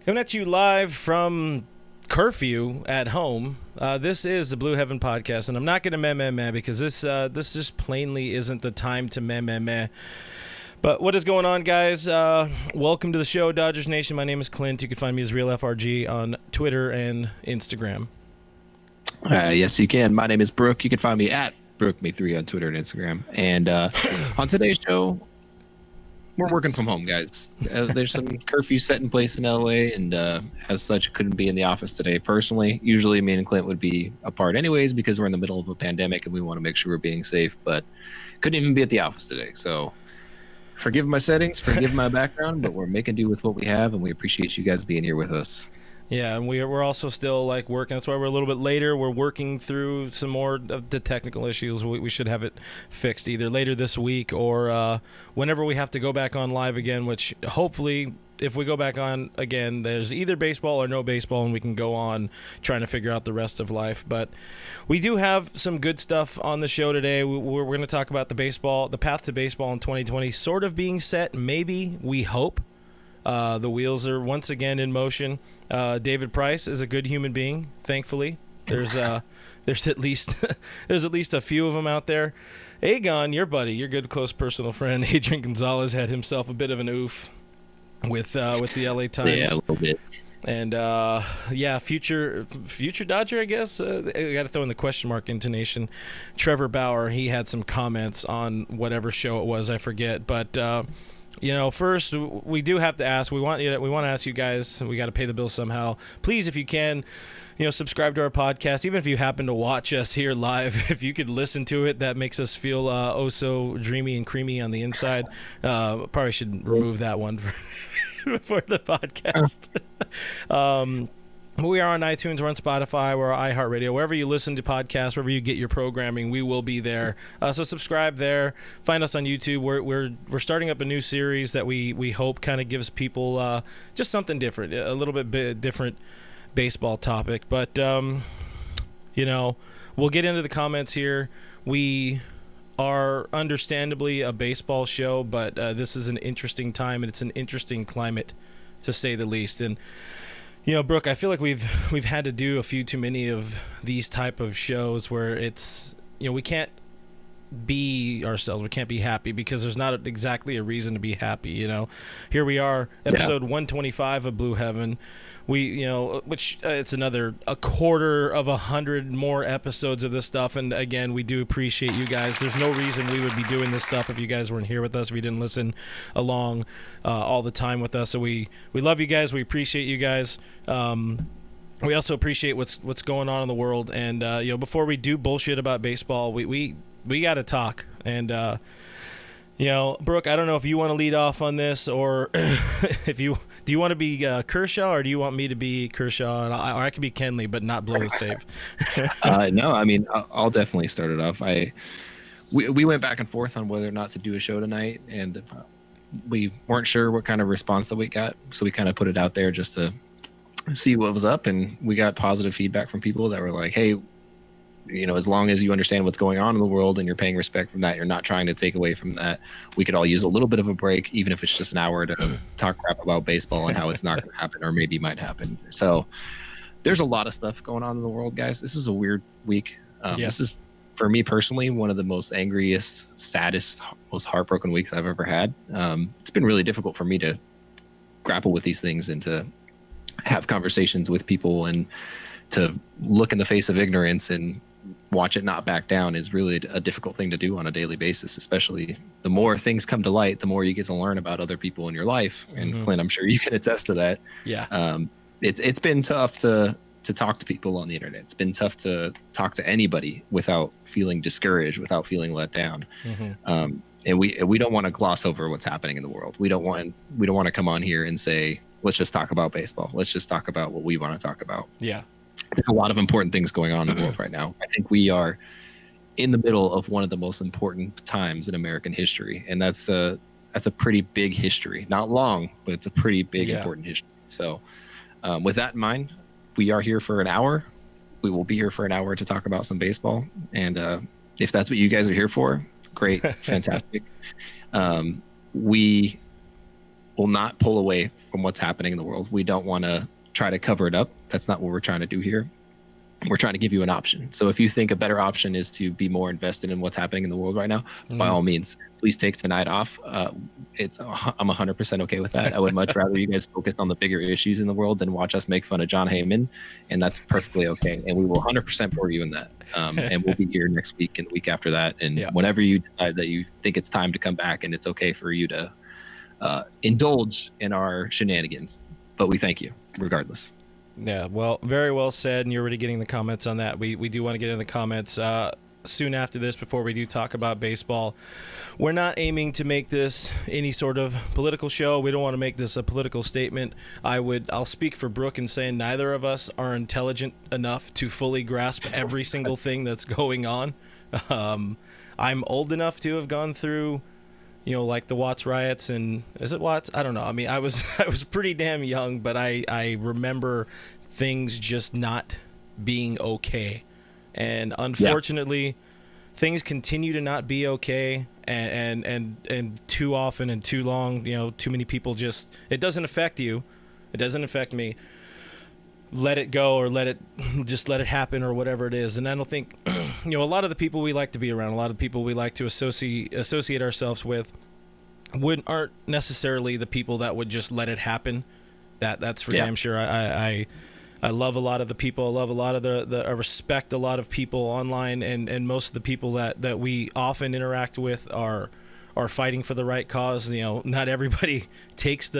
Coming at you live from curfew at home. This is the Blue Heaven Podcast, and I'm not going to meh because this just plainly isn't the time to meh. But what is going on, guys? Welcome to the show, Dodgers Nation. My name is Clint. You can find me as Real FRG on Twitter and Instagram. Yes, you can. My name is Brook. You can find me at BrookMe3 on Twitter and Instagram. And on today's show, we're working from home, guys. There's some curfew set in place in LA, and as such, couldn't be in the office today personally. Usually, me and Clint would be apart anyways because we're in the middle of a pandemic and we want to make sure we're being safe, but couldn't even be at the office today. So forgive my settings, forgive my background, but we're making do with what we have, and we appreciate you guys being here with us. Yeah, and we're also still working. That's why we're a little bit later. We're working through some more of the technical issues. We should have it fixed either later this week or whenever we have to go back on live again, which hopefully if we go back on again, there's either baseball or no baseball, and we can go on trying to figure out the rest of life. But we do have some good stuff on the show today. We're going to talk about the path to baseball in 2020 sort of being set, maybe, we hope. The wheels are once again in motion. David Price is a good human being, thankfully. There's at least a few of them out there. Agon, your buddy, your good close personal friend, Adrian Gonzalez, had himself a bit of an oof with the LA Times. Yeah, a little bit. And future Dodger, I guess. I got to throw in the question mark intonation. Trevor Bauer, he had some comments on whatever show it was, I forget, but. First we do have to ask. We want to ask you guys. We got to pay the bill somehow. Please, if you can, subscribe to our podcast. Even if you happen to watch us here live, if you could listen to it, that makes us feel oh so dreamy and creamy on the inside. Probably should remove that one for the podcast. We are on iTunes, we're on Spotify, we're on iHeartRadio. Wherever you listen to podcasts, wherever you get your programming, we will be there. So subscribe there. Find us on YouTube. We're starting up a new series that we hope kind of gives people just something different, a little bit different baseball topic. But, we'll get into the comments here. We are understandably a baseball show, but this is an interesting time, and it's an interesting climate, to say the least. And Brooke, I feel like we've had to do a few too many of these type of shows where it's, we can't be ourselves. We can't be happy because there's not exactly a reason to be happy, Here we are, episode 125 of Blue Heaven. We, which it's a quarter of 100 more episodes of this stuff. And again, we do appreciate you guys. There's no reason we would be doing this stuff if you guys weren't here with us, if you didn't listen along all the time with us. So we love you guys. We appreciate you guys. We also appreciate what's going on in the world. And, before we do bullshit about baseball, we got to talk. And, Brooke, I don't know if you want to lead off on this or do you want to be Kershaw or do you want me to be Kershaw? And I can be Kenley, but not blow the save. No, I mean, I'll definitely start it off. We went back and forth on whether or not to do a show tonight, and we weren't sure what kind of response that we got. So we kind of put it out there just to see what was up. And we got positive feedback from people that were like, hey, as long as you understand what's going on in the world and you're paying respect from that, you're not trying to take away from that, we could all use a little bit of a break, even if it's just an hour to talk crap about baseball and how it's not going to happen or maybe might happen. So there's a lot of stuff going on in the world, guys. This was a weird week. This is, for me personally, one of the most angriest, saddest, most heartbroken weeks I've ever had. It's been really difficult for me to grapple with these things and to have conversations with people and to look in the face of ignorance and watch it not back down is really a difficult thing to do on a daily basis, especially the more things come to light, the more you get to learn about other people in your life. And Clint, I'm sure you can attest to that. Yeah. It's been tough to talk to people on the internet. It's been tough to talk to anybody without feeling discouraged, without feeling let down. And we don't want to gloss over what's happening in the world. We don't want to come on here and say, let's just talk about baseball. Let's just talk about what we want to talk about. Yeah. There's a lot of important things going on in the world right now. I think we are in the middle of one of the most important times in American history, and that's a pretty big history. Not long, but it's a pretty big, important history. So with that in mind, we are here for an hour. We will be here for an hour to talk about some baseball, and if that's what you guys are here for, great, fantastic. We will not pull away from what's happening in the world. We don't want to try to cover it up. That's not what we're trying to do here. We're trying to give you an option. So if you think a better option is to be more invested in what's happening in the world right now, by all means, please take tonight off. I'm 100% okay with that. I would much rather you guys focus on the bigger issues in the world than watch us make fun of John Heyman, and that's perfectly okay. And we will 100% for you in that. And we'll be here next week and the week after that. And whenever you decide that you think it's time to come back and it's okay for you to indulge in our shenanigans, but we thank you regardless. Yeah, well, very well said, and you're already getting the comments on that. We do want to get in the comments soon after this before we do talk about baseball. We're not aiming to make this any sort of political show. We don't want to make this a political statement. I'll speak for Brook in saying neither of us are intelligent enough to fully grasp every single thing that's going on. I'm old enough to have gone through, like the Watts riots, and is it Watts? I don't know. I mean, I was pretty damn young, but I remember things just not being okay. And unfortunately, things continue to not be okay, and too often and too long, too many people it doesn't affect you. It doesn't affect me. Let it go, or let it happen, or whatever it is. And I don't think, a lot of the people we like to be around, a lot of the people we like to associate ourselves with, aren't necessarily the people that would just let it happen. That's for damn sure. I love a lot of the people. I love a lot of I respect a lot of people online, and most of the people that we often interact with are fighting for the right cause. Not everybody takes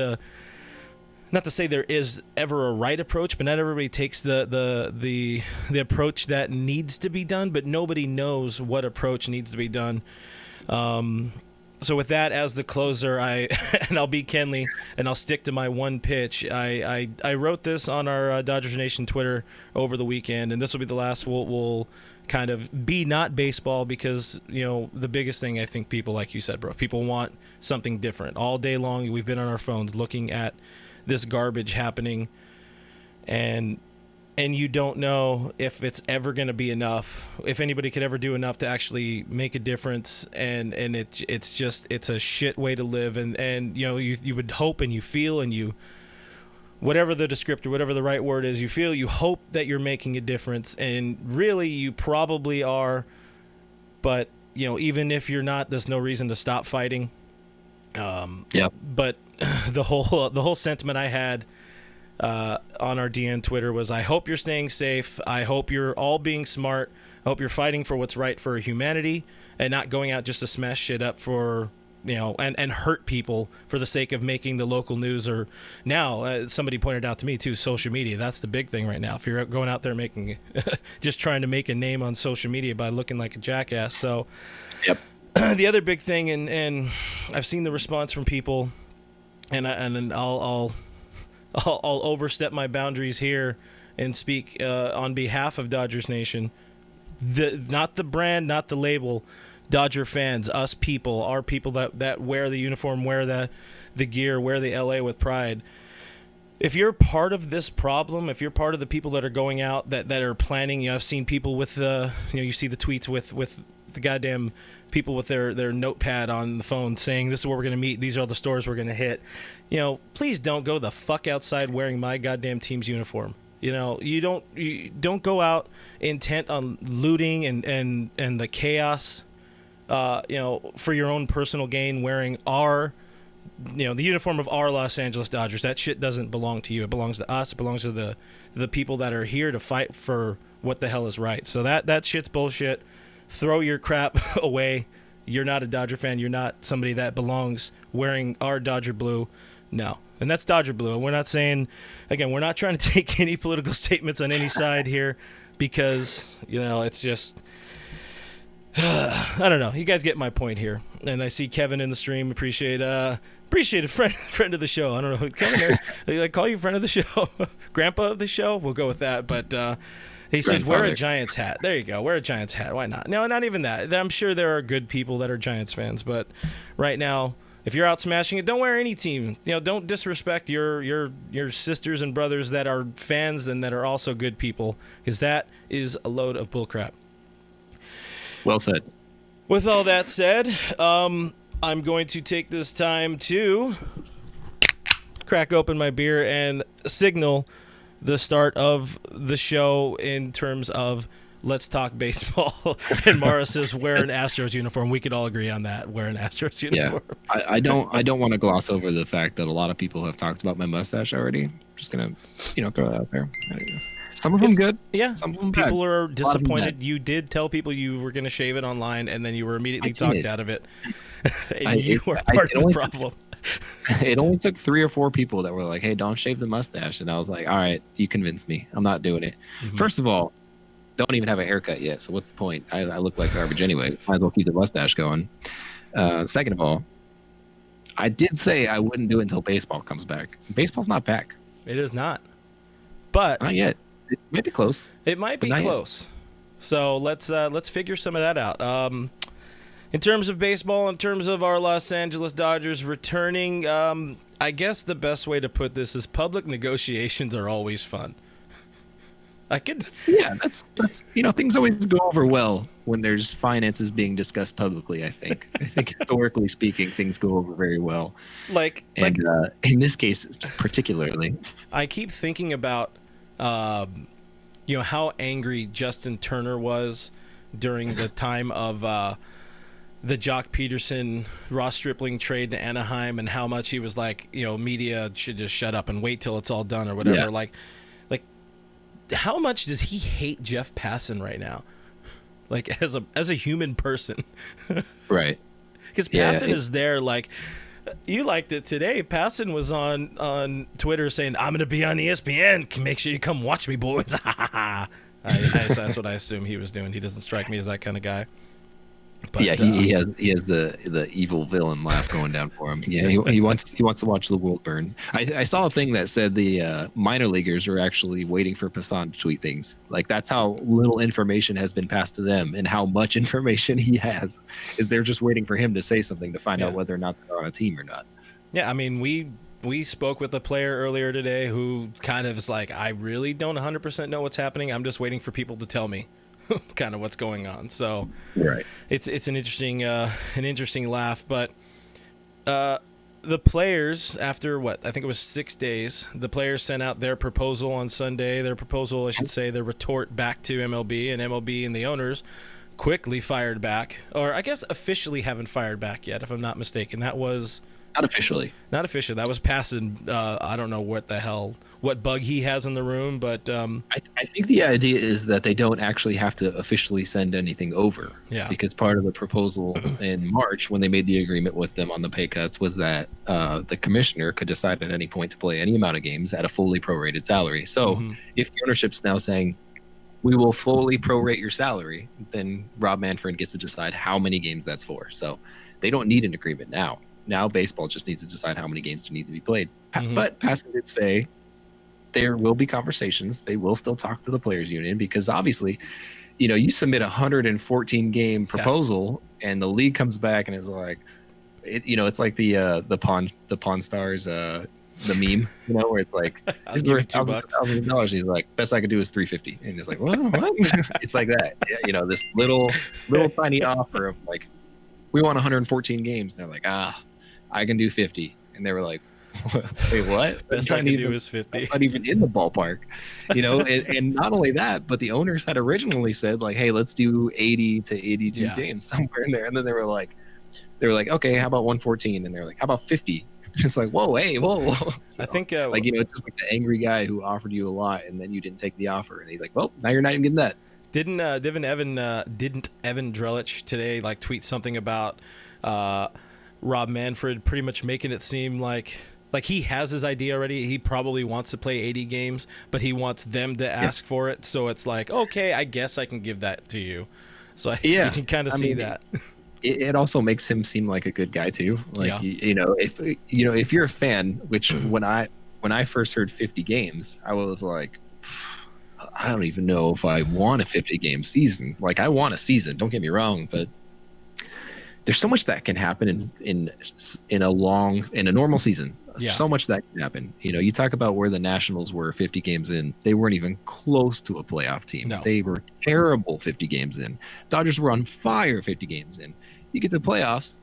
not to say there is ever a right approach, but not everybody takes the approach that needs to be done, but nobody knows what approach needs to be done. So with that as the closer, and I'll be Kenley, and I'll stick to my one pitch. I wrote this on our Dodgers Nation Twitter over the weekend, and this will be the last. We'll kind of be not baseball, because the biggest thing, I think, people, like you said, bro, people want something different. All day long we've been on our phones looking at this garbage happening, and you don't know if it's ever going to be enough, if anybody could ever do enough to actually make a difference. And it's a shit way to live. And you would hope, and you feel, and you, whatever the descriptor, whatever the right word is, you hope that you're making a difference, and really you probably are. But even if you're not, there's no reason to stop fighting. But the whole sentiment I had on our DN Twitter was, I hope you're staying safe. I hope you're all being smart. I hope you're fighting for what's right for humanity, and not going out just to smash shit up for, and hurt people for the sake of making the local news. Or now, somebody pointed out to me too, social media. That's the big thing right now. If you're going out there making, just trying to make a name on social media by looking like a jackass. So, the other big thing, and I've seen the response from people, and I'll overstep my boundaries here and speak on behalf of Dodgers Nation. Not the brand, not the label. Dodger fans, us people, our people that wear the uniform, wear the gear, wear the LA with pride. If you're part of this problem, if you're part of the people that are going out, that are planning, I've seen people with you see the tweets with the goddamn people with their notepad on the phone saying, this is where we're going to meet, these are all the stores we're going to hit. Please don't go the fuck outside wearing my goddamn team's uniform. You don't go out intent on looting and the chaos, for your own personal gain, wearing the uniform of our Los Angeles Dodgers. That shit doesn't belong to you. It belongs to us. It belongs to the people that are here to fight for what the hell is right. So that shit's bullshit. Throw your crap away. You're not a Dodger fan. You're not somebody that belongs wearing our Dodger blue. No. And that's Dodger blue. And we're not saying, again, we're not trying to take any political statements on any side here, because, it's just, I don't know. You guys get my point here. And I see Kevin in the stream. Appreciate a friend of the show. I don't know, Kevin, I call you friend of the show, grandpa of the show. We'll go with that. But, he says, wear a Giants hat. There you go. Wear a Giants hat. Why not? No, not even that. I'm sure there are good people that are Giants fans, but right now, if you're out smashing it, don't wear any team. Don't disrespect your sisters and brothers that are fans and that are also good people, because that is a load of bullcrap. Well said. With all that said, I'm going to take this time to crack open my beer and signal the start of the show in terms of let's talk baseball. And Mara says wear an Astros uniform. We could all agree on that. Wear an Astros uniform. Yeah, I don't want to gloss over the fact that a lot of people have talked about my mustache already. Just gonna, throw that out there. Some of them good. Yeah, some of them people bad. are disappointed. You did tell people you were going to shave it online, and then you were immediately talked out of it. You were part of the problem. It only took 3 or 4 people that were like, "Hey, don't shave the mustache," and I was like, "All right, you convinced me. I'm not doing it." Mm-hmm. First of all, don't even have a haircut yet, so what's the point? I look like garbage anyway. Might as well keep the mustache going. Second of all, I did say I wouldn't do it until baseball comes back. Baseball's not back. It is not. But not yet. It might be close. It might be close. Yet. So let's figure some of that out. In terms of baseball, in terms of our Los Angeles Dodgers returning, I guess the best way to put this is public negotiations are always fun. That's things always go over well when there's finances being discussed publicly. I think historically speaking, things go over very well. In this case, particularly, I keep thinking about how angry Justin Turner was during the time of the Jock Peterson, Ross Stripling trade to Anaheim, and how much he was like, media should just shut up and wait till it's all done or whatever. Yeah. Like, how much does he hate Jeff Passan right now? Like, as a human person, right? Because Passan is there. Like, you liked it today. Passan was on Twitter saying, "I'm going to be on ESPN. Make sure you come watch me, boys." That's what I assume he was doing. He doesn't strike me as that kind of guy. But, he has the evil villain laugh going down for him. Yeah, he wants to watch the world burn. I saw a thing that said the minor leaguers are actually waiting for Passan to tweet things. Like, that's how little information has been passed to them, and how much information he has is they're just waiting for him to say something to find out whether or not they're on a team or not. Yeah, I mean, we spoke with a player earlier today who kind of is like, I really don't 100% know what's happening. I'm just waiting for people to tell me kind of what's going on. So right, it's an interesting laugh. But the players, after I think it was 6 days, the players sent out their proposal on Sunday. Their retort back to MLB, and MLB and the owners quickly fired back, or I guess officially haven't fired back yet, if I'm not mistaken. That was Not officially. That was Passan. I don't know what bug he has in the room, but I think the idea is that they don't actually have to officially send anything over. Yeah. Because part of the proposal in March, when they made the agreement with them on the pay cuts, was that the commissioner could decide at any point to play any amount of games at a fully prorated salary. So if the ownership's now saying, we will fully prorate your salary, then Rob Manfred gets to decide how many games that's for. So they don't need an agreement now. Now baseball just needs to decide how many games need to be played. But Passan did say there will be conversations. They will still talk to the players union, because obviously, you submit a 114 game proposal and the league comes back and is like, it's like the Pawn Stars the meme, where it's like, it's worth $1,000. He's like, best I could do is $350, and it's like, well, what? It's like that. This little tiny offer of like, we want 114 games. And they're like, I can do 50, and they were like, wait, what? Best I can do is 50. Not even in the ballpark, and not only that, but the owners had originally said like, hey, let's do 80 to 82 games, somewhere in there, and then they were like, okay, how about 114? And they're like, how about 50? It's like, whoa. I think just like the angry guy who offered you a lot and then you didn't take the offer, and he's like, well, now you're not even getting that. Didn't Evan Drellich today like tweet something about Rob Manfred pretty much making it seem like he has his idea already. He probably wants to play 80 games, but he wants them to ask for it. So it's like, okay, I guess I can give that to you. So you can kind of see that. It also makes him seem like a good guy too. Like, if you're a fan, which when I first heard 50 games, I was like, I don't even know if I want a 50 game season. Like, I want a season, don't get me wrong, but there's so much that can happen in a normal season. Yeah. So much that can happen. You talk about where the Nationals were 50 games in. They weren't even close to a playoff team. No. They were terrible 50 games in. Dodgers were on fire 50 games in. You get to the playoffs,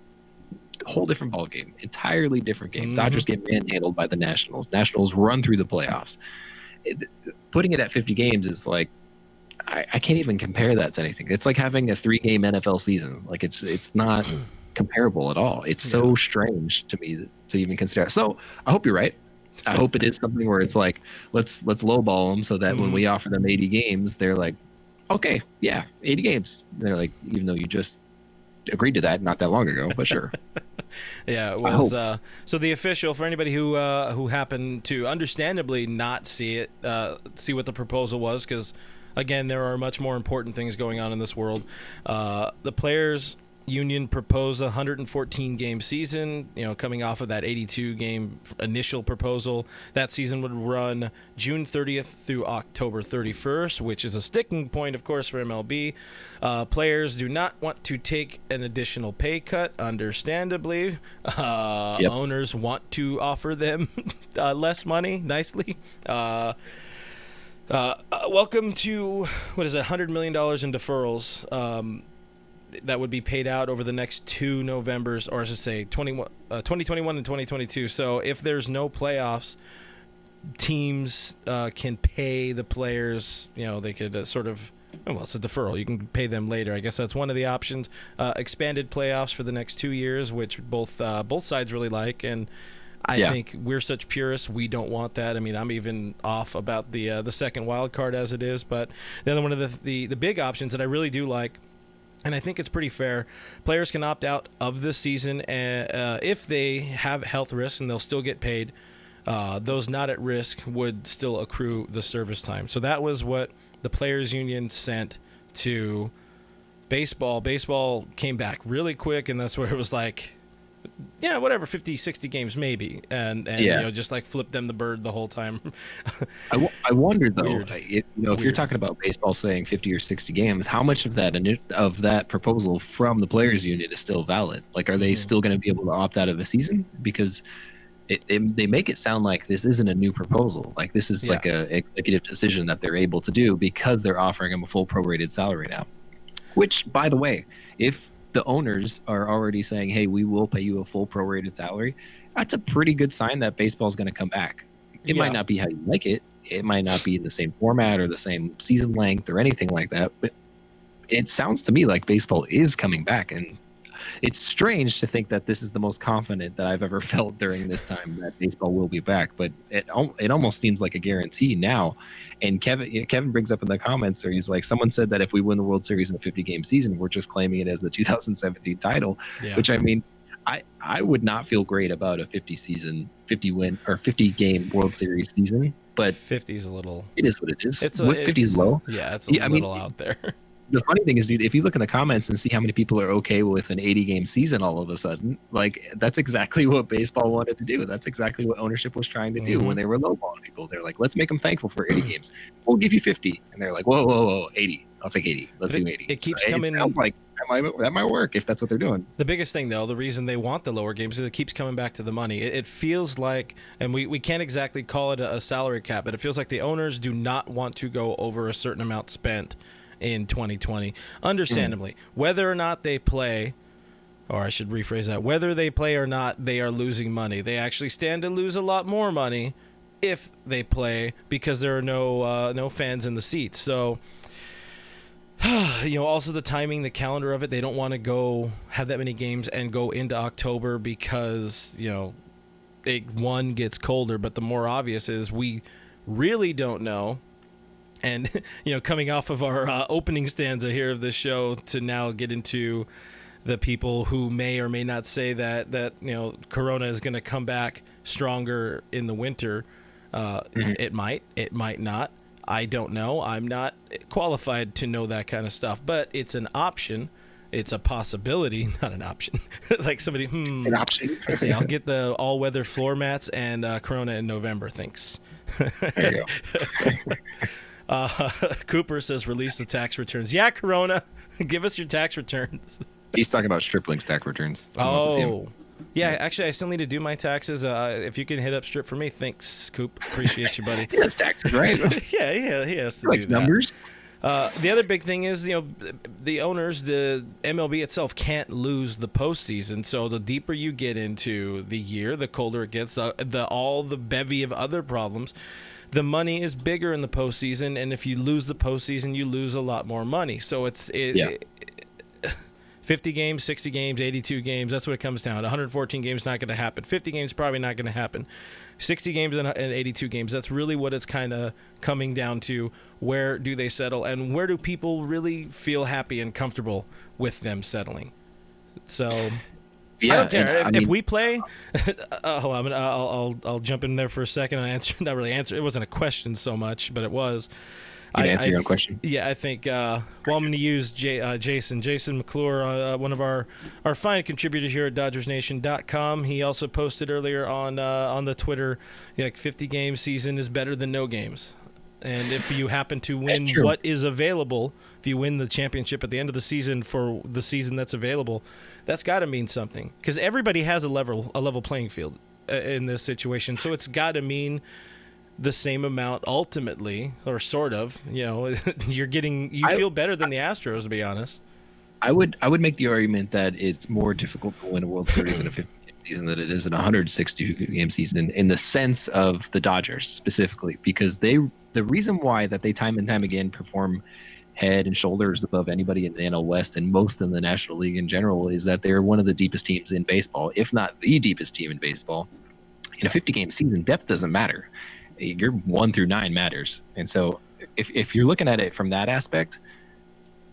whole different ball game, entirely different game. Mm-hmm. Dodgers get manhandled by the Nationals. Nationals run through the playoffs. Putting it at 50 games is like, I can't even compare that to anything. It's like having a 3-game NFL season. Like it's not comparable at all. It's so strange to me to even consider. So I hope you're right. I hope it is something where it's like, let's lowball them so that when we offer them 80 games, they're like, okay, yeah, 80 games. And they're like, even though you just agreed to that not that long ago, but sure. Yeah, it was. So the official, for anybody who happened to understandably not see it, see what the proposal was, because again, there are much more important things going on in this world. The players' union proposed a 114-game season, coming off of that 82-game initial proposal. That season would run June 30th through October 31st, which is a sticking point, of course, for MLB. Players do not want to take an additional pay cut, understandably. Owners want to offer them less money, nicely. Welcome to, what is it, $100 million in deferrals that would be paid out over the next 2 Novembers, or I should say 2021 and 2022. So if there's no playoffs, teams can pay the players, they could it's a deferral. You can pay them later. I guess that's one of the options. Expanded playoffs for the next 2 years, which both sides really like, and I think we're such purists, we don't want that. I mean, I'm even off about the second wild card as it is, but the other one of the big options that I really do like, and I think it's pretty fair, players can opt out of this season if they have health risks, and they'll still get paid. Those not at risk would still accrue the service time. So that was what the players' union sent to baseball. Baseball came back really quick, and that's where it was like, yeah, whatever, 50, 60 games maybe, and just like flip them the bird the whole time. I wonder though, if you're talking about baseball saying 50 or 60 games, how much of that proposal from the players' union is still valid? Like, are they still going to be able to opt out of a season? Because they make it sound like this isn't a new proposal. Like, this is like a executive decision that they're able to do because they're offering them a full prorated salary now. Which, by the way, if the owners are already saying, hey, we will pay you a full prorated salary, that's a pretty good sign that baseball is going to come back. It might not be how you like it. It might not be in the same format or the same season length or anything like that. But it sounds to me like baseball is coming back. And it's strange to think that this is the most confident that I've ever felt during this time that baseball will be back. But it almost seems like a guarantee now. And Kevin brings up in the comments, or he's like, someone said that if we win the World Series in a 50-game season, we're just claiming it as the 2017 title, which, I mean, I would not feel great about a 50-game World Series season, but 50 is a little, it is what it is. 50 is low. Yeah, it's a little out there. The funny thing is, dude, if you look in the comments and see how many people are okay with an 80-game season all of a sudden, like, that's exactly what baseball wanted to do. That's exactly what ownership was trying to do when they were lowballing people. They're like, let's make them thankful for 80 games. We'll give you 50. And they're like, whoa, 80. I'll take 80. Let's do 80. It keeps coming. It sounds like that might work if that's what they're doing. The biggest thing, though, the reason they want the lower games is it keeps coming back to the money. It feels like, and we can't exactly call it a salary cap, but it feels like the owners do not want to go over a certain amount spent in 2020, understandably. Whether or not they play, or I should rephrase that, whether they play or not, they are losing money. They actually stand to lose a lot more money if they play, because there are no fans in the seats. So, also the timing, the calendar of it, they don't want to go have that many games and go into October because, one gets colder, but the more obvious is we really don't know. And, coming off of our opening stanza here of this show to now get into the people who may or may not say that Corona is going to come back stronger in the winter. It might not. I don't know. I'm not qualified to know that kind of stuff, but it's an option. It's a possibility, not an option. Like somebody, an option. Let's see, I'll get the all-weather floor mats and Corona in November. Thanks. There you go. Cooper says release the tax returns. Yeah, Corona, give us your tax returns. He's talking about stripling tax returns. Yeah, actually, I still need to do my taxes. If you can hit up Strip for me, thanks, Coop. Appreciate you, buddy. He has taxes, right? Yeah, he has to He likes do that. numbers. The other big thing is, the owners, the MLB itself can't lose the postseason. So the deeper you get into the year, the colder it gets. All the bevy of other problems. The money is bigger in the postseason, and if you lose the postseason, you lose a lot more money. So it's 50 games, 60 games, 82 games. That's what it comes down to. 114 games not going to happen. 50 games probably not going to happen. 60 games and 82 games. That's really what it's kind of coming down to. Where do they settle, and where do people really feel happy and comfortable with them settling? So I don't care if we play. Hold on, I'll jump in there for a second and not really answer. It wasn't a question so much, but it was. You can answer your own question. Yeah, I think. Well, I'm going to use Jason McClure, one of our fine contributors here at DodgersNation.com. He also posted earlier on the Twitter, 50 game season is better than no games. And if you happen to win what is available, if you win the championship at the end of the season for the season that's available, that's got to mean something, because everybody has a level playing field in this situation. So it's got to mean the same amount ultimately, or sort of. You feel better than the Astros, to be honest. I would make the argument that it's more difficult to win a World Series in a 50-game season than it is in a 162-game season, in the sense of the Dodgers specifically, because the reason why that they time and time again perform head and shoulders above anybody in the NL West and most in the National League in general is that they're one of the deepest teams in baseball, if not the deepest team in baseball. In a 50-game season, depth doesn't matter. Your 1 through 9 matters. And so if you're looking at it from that aspect,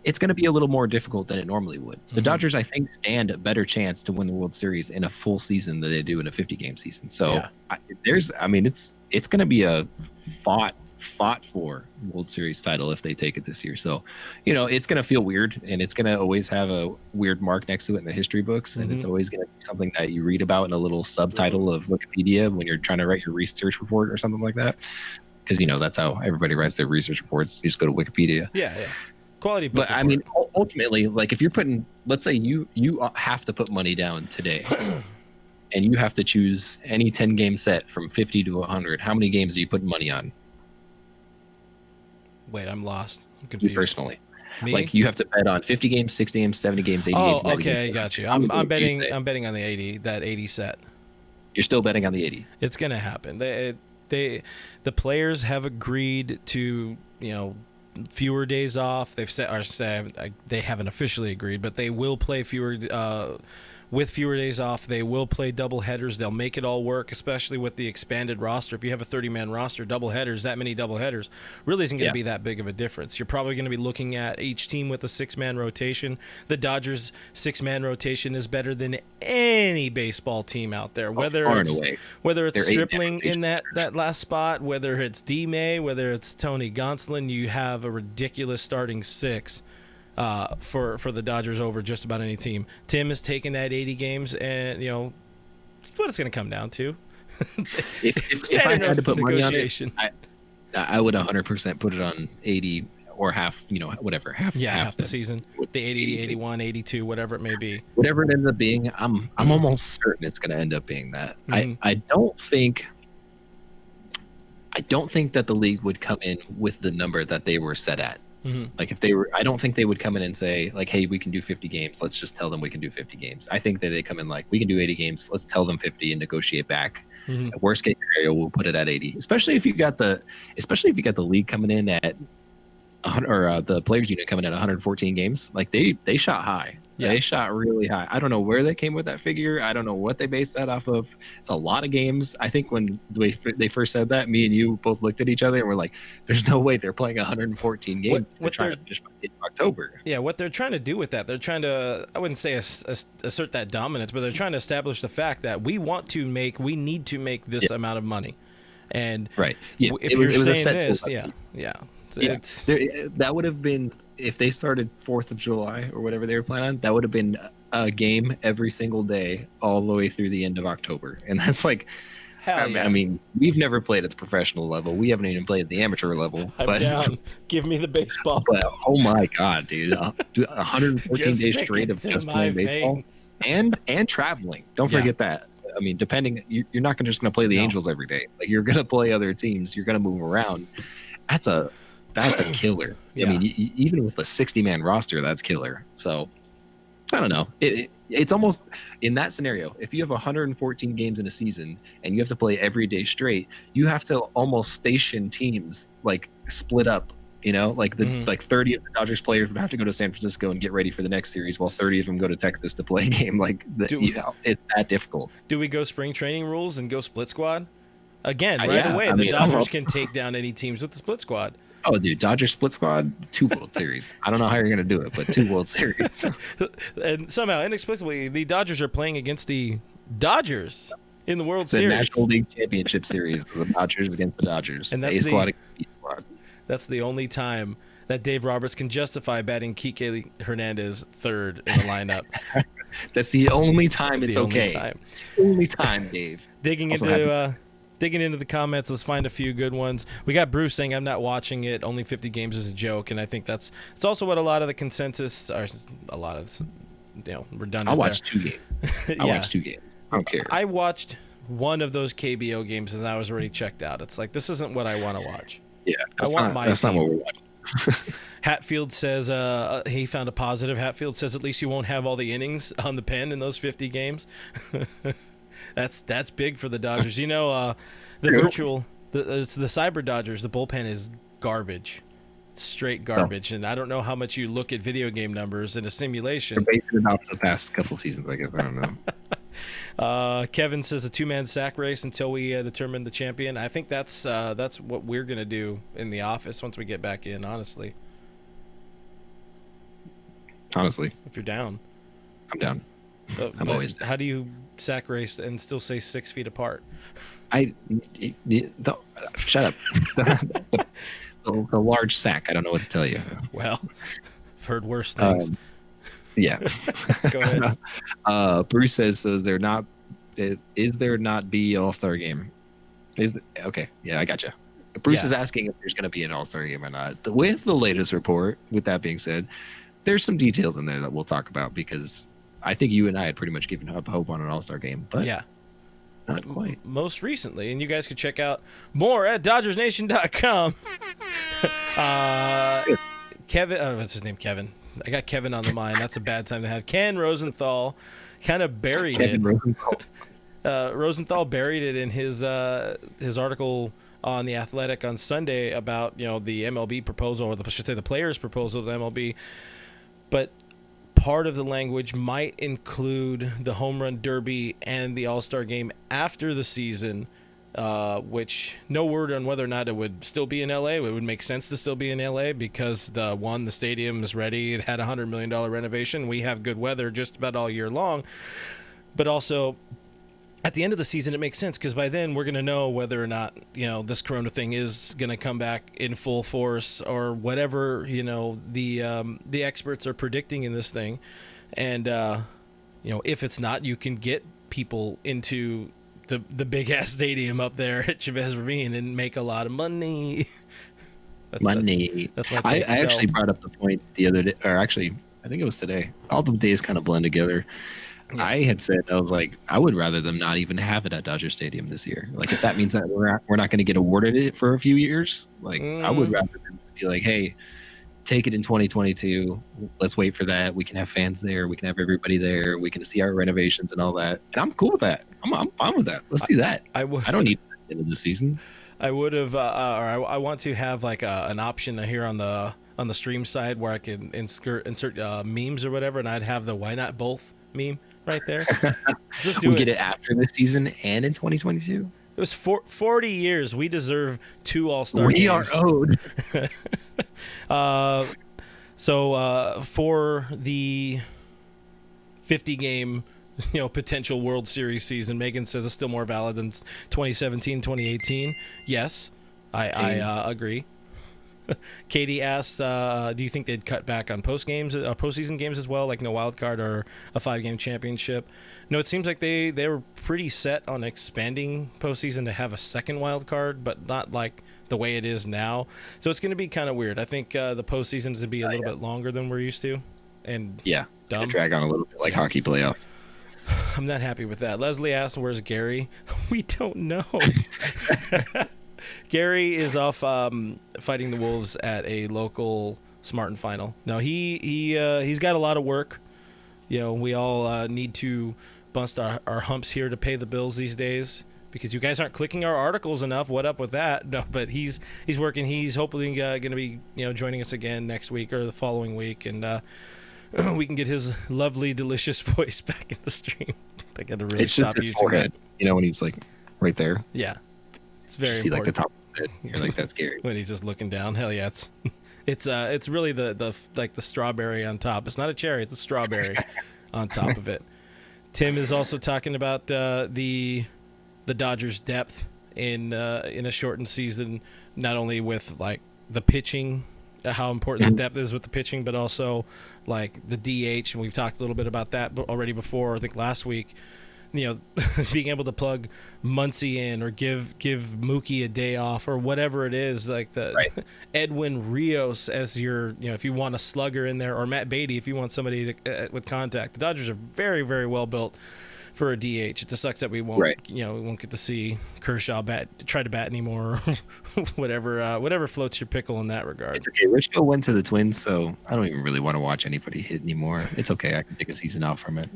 it's going to be a little more difficult than it normally would. The Dodgers, I think, stand a better chance to win the World Series in a full season than they do in a 50-game season. So it's going to be a fought for World Series title if they take it this year. So, it's going to feel weird, and it's going to always have a weird mark next to it in the history books. And it's always going to be something that you read about in a little subtitle of Wikipedia when you're trying to write your research report or something like that. Because, that's how everybody writes their research reports. You just go to Wikipedia. Yeah. Quality book But report. I mean, ultimately, like, if you're putting, let's say you have to put money down today and you have to choose any 10-game set from 50 to 100, how many games are you putting money on? Wait, I'm lost. I'm confused. You personally. Me? Like, you have to bet on 50 games, 60 games, 70 games, 80 games. Oh, okay, got you. I'm betting on that 80 set. You're still betting on the 80. It's going to happen. The players have agreed to, fewer days off. They haven't officially agreed, but they will play with fewer days off. They will play double headers. They'll make it all work, especially with the expanded roster. If you have a 30-man roster, double headers, that many double headers really isn't going to be that big of a difference. You're probably going to be looking at each team with a 6-man rotation. The Dodgers' 6-man rotation is better than any baseball team out there, whether it's Stripling in that last spot, whether it's D-May, whether it's Tony Gonsolin. You have a ridiculous starting 6 for the Dodgers over just about any team. Tim has taken that 80 games, and what it's going to come down to. if I had to put money on it, I would 100% put it on 80 or half, whatever, half the season, the 80, 81, 82, whatever it may be. Whatever it ends up being, I'm almost certain it's going to end up being that. I don't think that the league would come in with the number that they were set at. Like, I don't think they would come in and say, like, hey, we can do 50 games. Let's just tell them we can do 50 games. I think that they come in like, we can do 80 games. Let's tell them 50 and negotiate back. Worst case scenario, we'll put it at 80. Especially if you got the league coming in at 100, or the players unit coming in at 114 games. Like, they shot high. Yeah. They shot really high. I don't know where they came with that figure. I don't know what they based that off of. It's a lot of games. I think when they first said that, me and you both looked at each other and we're like, there's no way they're playing 114 games. They're trying to finish by October. Yeah, what they're trying to do with that, they're trying to, I wouldn't say assert that dominance, but they're trying to establish the fact that we need to make this amount of money. And right. Yeah. If you're saying this, that would have been, if they started 4th of July or whatever they were planning on, that would have been a game every single day all the way through the end of October. And that's like, I mean, we've never played at the professional level. We haven't even played at the amateur level. I'm down. Give me the baseball. But, oh my God, dude. 114 days straight of just playing baseball and traveling. Don't forget that. I mean, you're not just going to play the Angels every day. Like, you're going to play other teams. You're going to move around. That's a That's a killer. Yeah. I mean, even with a 60-man roster, that's killer. So I don't know. It's almost in that scenario. If you have 114 games in a season and you have to play every day straight, you have to almost station teams like split up. Like 30 of the Dodgers players would have to go to San Francisco and get ready for the next series, while 30 of them go to Texas to play a game. It's that difficult. Do we go spring training rules and go split squad? Again, right yeah, away, I the mean, Dodgers can take down any teams with the split squad. Oh, dude, Dodgers split squad, 2 World Series. I don't know how you're going to do it, but 2 World Series. And somehow, inexplicably, the Dodgers are playing against the Dodgers in the World Series. The National League Championship Series, the Dodgers against the Dodgers. And that's that's the only time that Dave Roberts can justify batting Kike Hernandez third in the lineup. That's the only time it's only okay. time. It's the only time, Dave. Digging into the comments, let's find a few good ones. We got Bruce saying, I'm not watching it. Only 50 games is a joke. And I think it's also what a lot of the consensus are. A lot of, redundant. I'll watch 2 games. I'll watch 2 games. I don't care. I watched one of those KBO games and I was already checked out. It's like, this isn't what I want to watch. Yeah, that's not what we're watching. Hatfield says he found a positive. Hatfield says at least you won't have all the innings on the pen in those 50 games. That's big for the Dodgers. The Cyber Dodgers, the bullpen is garbage. It's straight garbage. And I don't know how much you look at video game numbers in a simulation. They're basing it off the past couple seasons, I guess. I don't know. Kevin says a 2-man sack race until we determine the champion. I think that's what we're going to do in the office once we get back in, honestly. If you're down. I'm down. I'm always down. How do you sack race and still say 6 feet apart? Shut up. The large sack. I don't know what to tell you. Well, I've heard worse things. Yeah. Go ahead. Bruce says, is there not be All-Star game? Okay. Yeah, I gotcha. Bruce is asking if there's going to be an All-Star game or not. With the latest report, with that being said, there's some details in there that we'll talk about, because I think you and I had pretty much given up hope on an All-Star game, but not quite. Most recently, and you guys can check out more at DodgersNation.com. Kevin, what's his name? Kevin. I got Kevin on the mind. That's a bad time to have. Ken Rosenthal kind of buried it. Rosenthal buried it in his article on The Athletic on Sunday about the MLB proposal, or I should say the players' proposal to the MLB. But part of the language might include the home run derby and the All-Star game after the season, which no word on whether or not it would still be in LA. It would make sense to still be in LA because the stadium is ready. It had $100 million renovation. We have good weather just about all year long. But also, at the end of the season, it makes sense because by then we're going to know whether or not, this Corona thing is going to come back in full force or whatever, the experts are predicting in this thing. And, if it's not, you can get people into the big-ass stadium up there at Chavez Ravine and make a lot of money. That's what I actually brought up the point the other day, or actually, I think it was today. All the days kind of blend together. Yeah. I had said, I was like, I would rather them not even have it at Dodger Stadium this year. Like, if that means that we're not going to get awarded it for a few years, like, I would rather them be like, hey, take it in 2022. Let's wait for that. We can have fans there. We can have everybody there. We can see our renovations and all that. And I'm cool with that. I'm fine with that. Let's do that. I don't need it at the end of the season. I would have, or I want to have like an option here on the stream side where I can insert memes or whatever, and I'd have the "Why not both" meme right there. Just do get it after this season and in 2022. It was 40 years. We deserve 2 All-Star games. We are owed. So for the 50-game, potential World Series season, Megan says it's still more valid than 2017, 2018. Yes, I agree. Katie asked, do you think they'd cut back on postseason games as well, like no wild card or a 5-game championship? No, it seems like they were pretty set on expanding postseason to have a second wild card, but not like the way it is now. So it's going to be kind of weird. I think the postseason is going to be a little bit longer than we're used to. And it's going to drag on a little bit like hockey playoffs. I'm not happy with that. Leslie asked, where's Gary? We don't know. Gary is off fighting the Wolves at a local Smarten final. Now he's got a lot of work. You know, we all need to bust our humps here to pay the bills these days because you guys aren't clicking our articles enough. What up with that? No, but he's working. He's hopefully going to be joining us again next week or the following week, and we can get his lovely, delicious voice back in the stream. I got to really stop his using forehead, that. when he's like right there. Yeah, it's very you see important. like the top of his head. You're like, that's Gary. When he's just looking down. Hell yeah, it's really the strawberry on top. It's not a cherry, it's a strawberry on top of it. Tim is also talking about the Dodgers' depth in a shortened season, not only with like the pitching, how important the depth is with the pitching, but also like the DH, and we've talked a little bit about that already before. I think last week, being able to plug Muncy in or give Mookie a day off or whatever it is, like Right. Edwin Rios as your, if you want a slugger in there, or Matt Beatty if you want somebody with contact. The Dodgers are very, very well built for a DH. It just sucks that we won't, we won't get to see Kershaw try to bat anymore, or whatever floats your pickle in that regard. It's okay. Richco went to the Twins, so I don't even really want to watch anybody hit anymore. It's okay. I can take a season out from it.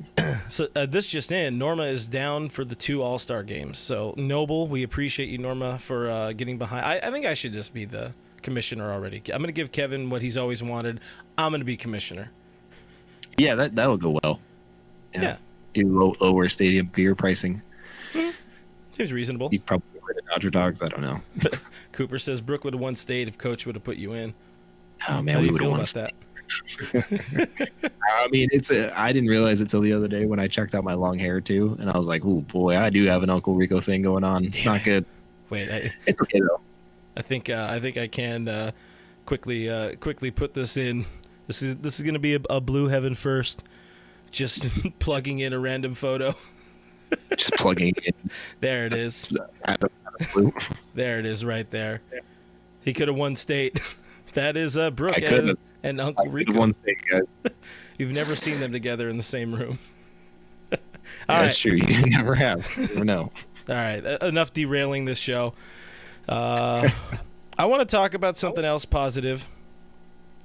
So this just in, Norma is down for the 2 All-Star games. So Noble, we appreciate you, Norma, for getting behind. I think I should just be the commissioner already. I'm going to give Kevin what he's always wanted. I'm going to be commissioner. Yeah, that'll go well. Yeah. You lower stadium beer pricing. Seems reasonable. You probably get rid of Dodger dogs. I don't know. Cooper says Brook would have won state if Coach would have put you in. Oh man, How we do you would have feel won. about that? I mean, I didn't realize it till the other day when I checked out my long hair too, and I was like, "Oh boy, I do have an Uncle Rico thing going on. It's not good." Wait, it's okay though. I think I can quickly put this in. This is going to be a Blue Heaven first. Just plugging in a random photo. Just plugging it in. There it is. There it is right there. He could have won state. That is Brook and Uncle Rico. One thing, guys. You've never seen them together in the same room. That's true. You never have. You never know. All right. Enough derailing this show. I want to talk about something else positive.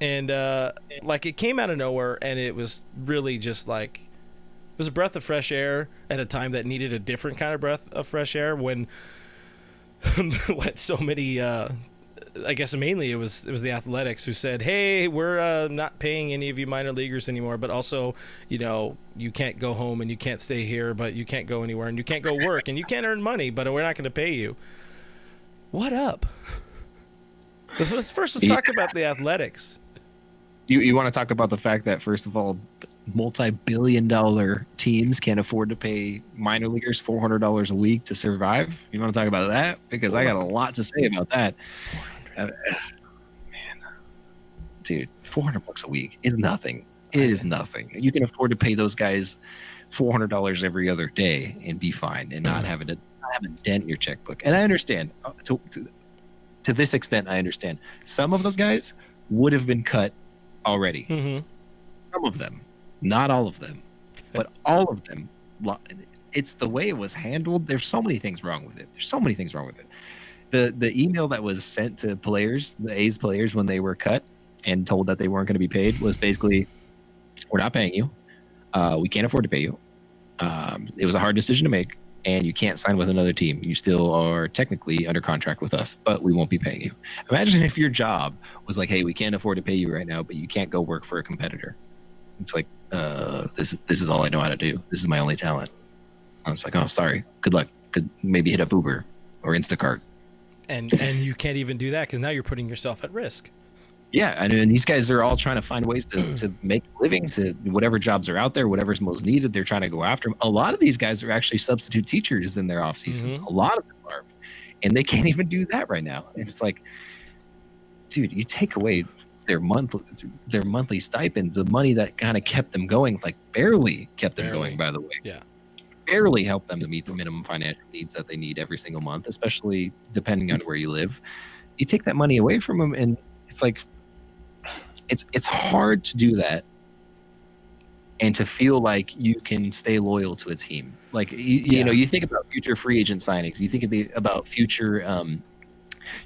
And it came out of nowhere, and it was really just like it was a breath of fresh air at a time that needed a different kind of breath of fresh air. When so many, I guess mainly it was the Athletics who said, "Hey, we're not paying any of you minor leaguers anymore, but also, you can't go home and you can't stay here, but you can't go anywhere and you can't go work and you can't earn money, but we're not going to pay you." What up? Let's talk about the Athletics. You want to talk about the fact that, first of all, multi-billion-dollar teams can't afford to pay minor leaguers $400 a week to survive? You want to talk about that? Because I got a lot to say about that. Man, dude, $400 a week is nothing. It is nothing. You can afford to pay those guys $400 every other day and be fine and not have a dent in your checkbook. And I understand. To this extent, I understand. Some of those guys would have been cut already. Mm-hmm. Some of them, not all of them, but all of them. It's the way it was handled. There's so many things wrong with it. The email that was sent to players, the A's players, when they were cut and told that they weren't going to be paid, was basically, "We're not paying you. We can't afford to pay you. It was a hard decision to make, and you can't sign with another team. You still are technically under contract with us, but we won't be paying you." Imagine if your job was like, "Hey, we can't afford to pay you right now, but you can't go work for a competitor." It's like, this is all I know how to do. This is my only talent. I was like, "Oh, sorry. Good luck. Could maybe hit up Uber or Instacart." And you can't even do that because now you're putting yourself at risk. Yeah, and these guys are all trying to find ways to make livings, to whatever jobs are out there, whatever's most needed, they're trying to go after them. A lot of these guys are actually substitute teachers in their off seasons. Mm-hmm. A lot of them are, and they can't even do that right now. And it's like, dude, you take away their monthly stipend, the money that kind of kept them going, like barely kept them going, by the way. Yeah. Barely helped them to meet the minimum financial needs that they need every single month, especially depending on where you live. You take that money away from them, and it's like, it's hard to do that and to feel like you can stay loyal to a team. Like you know, you think about future free agent signings, you think about future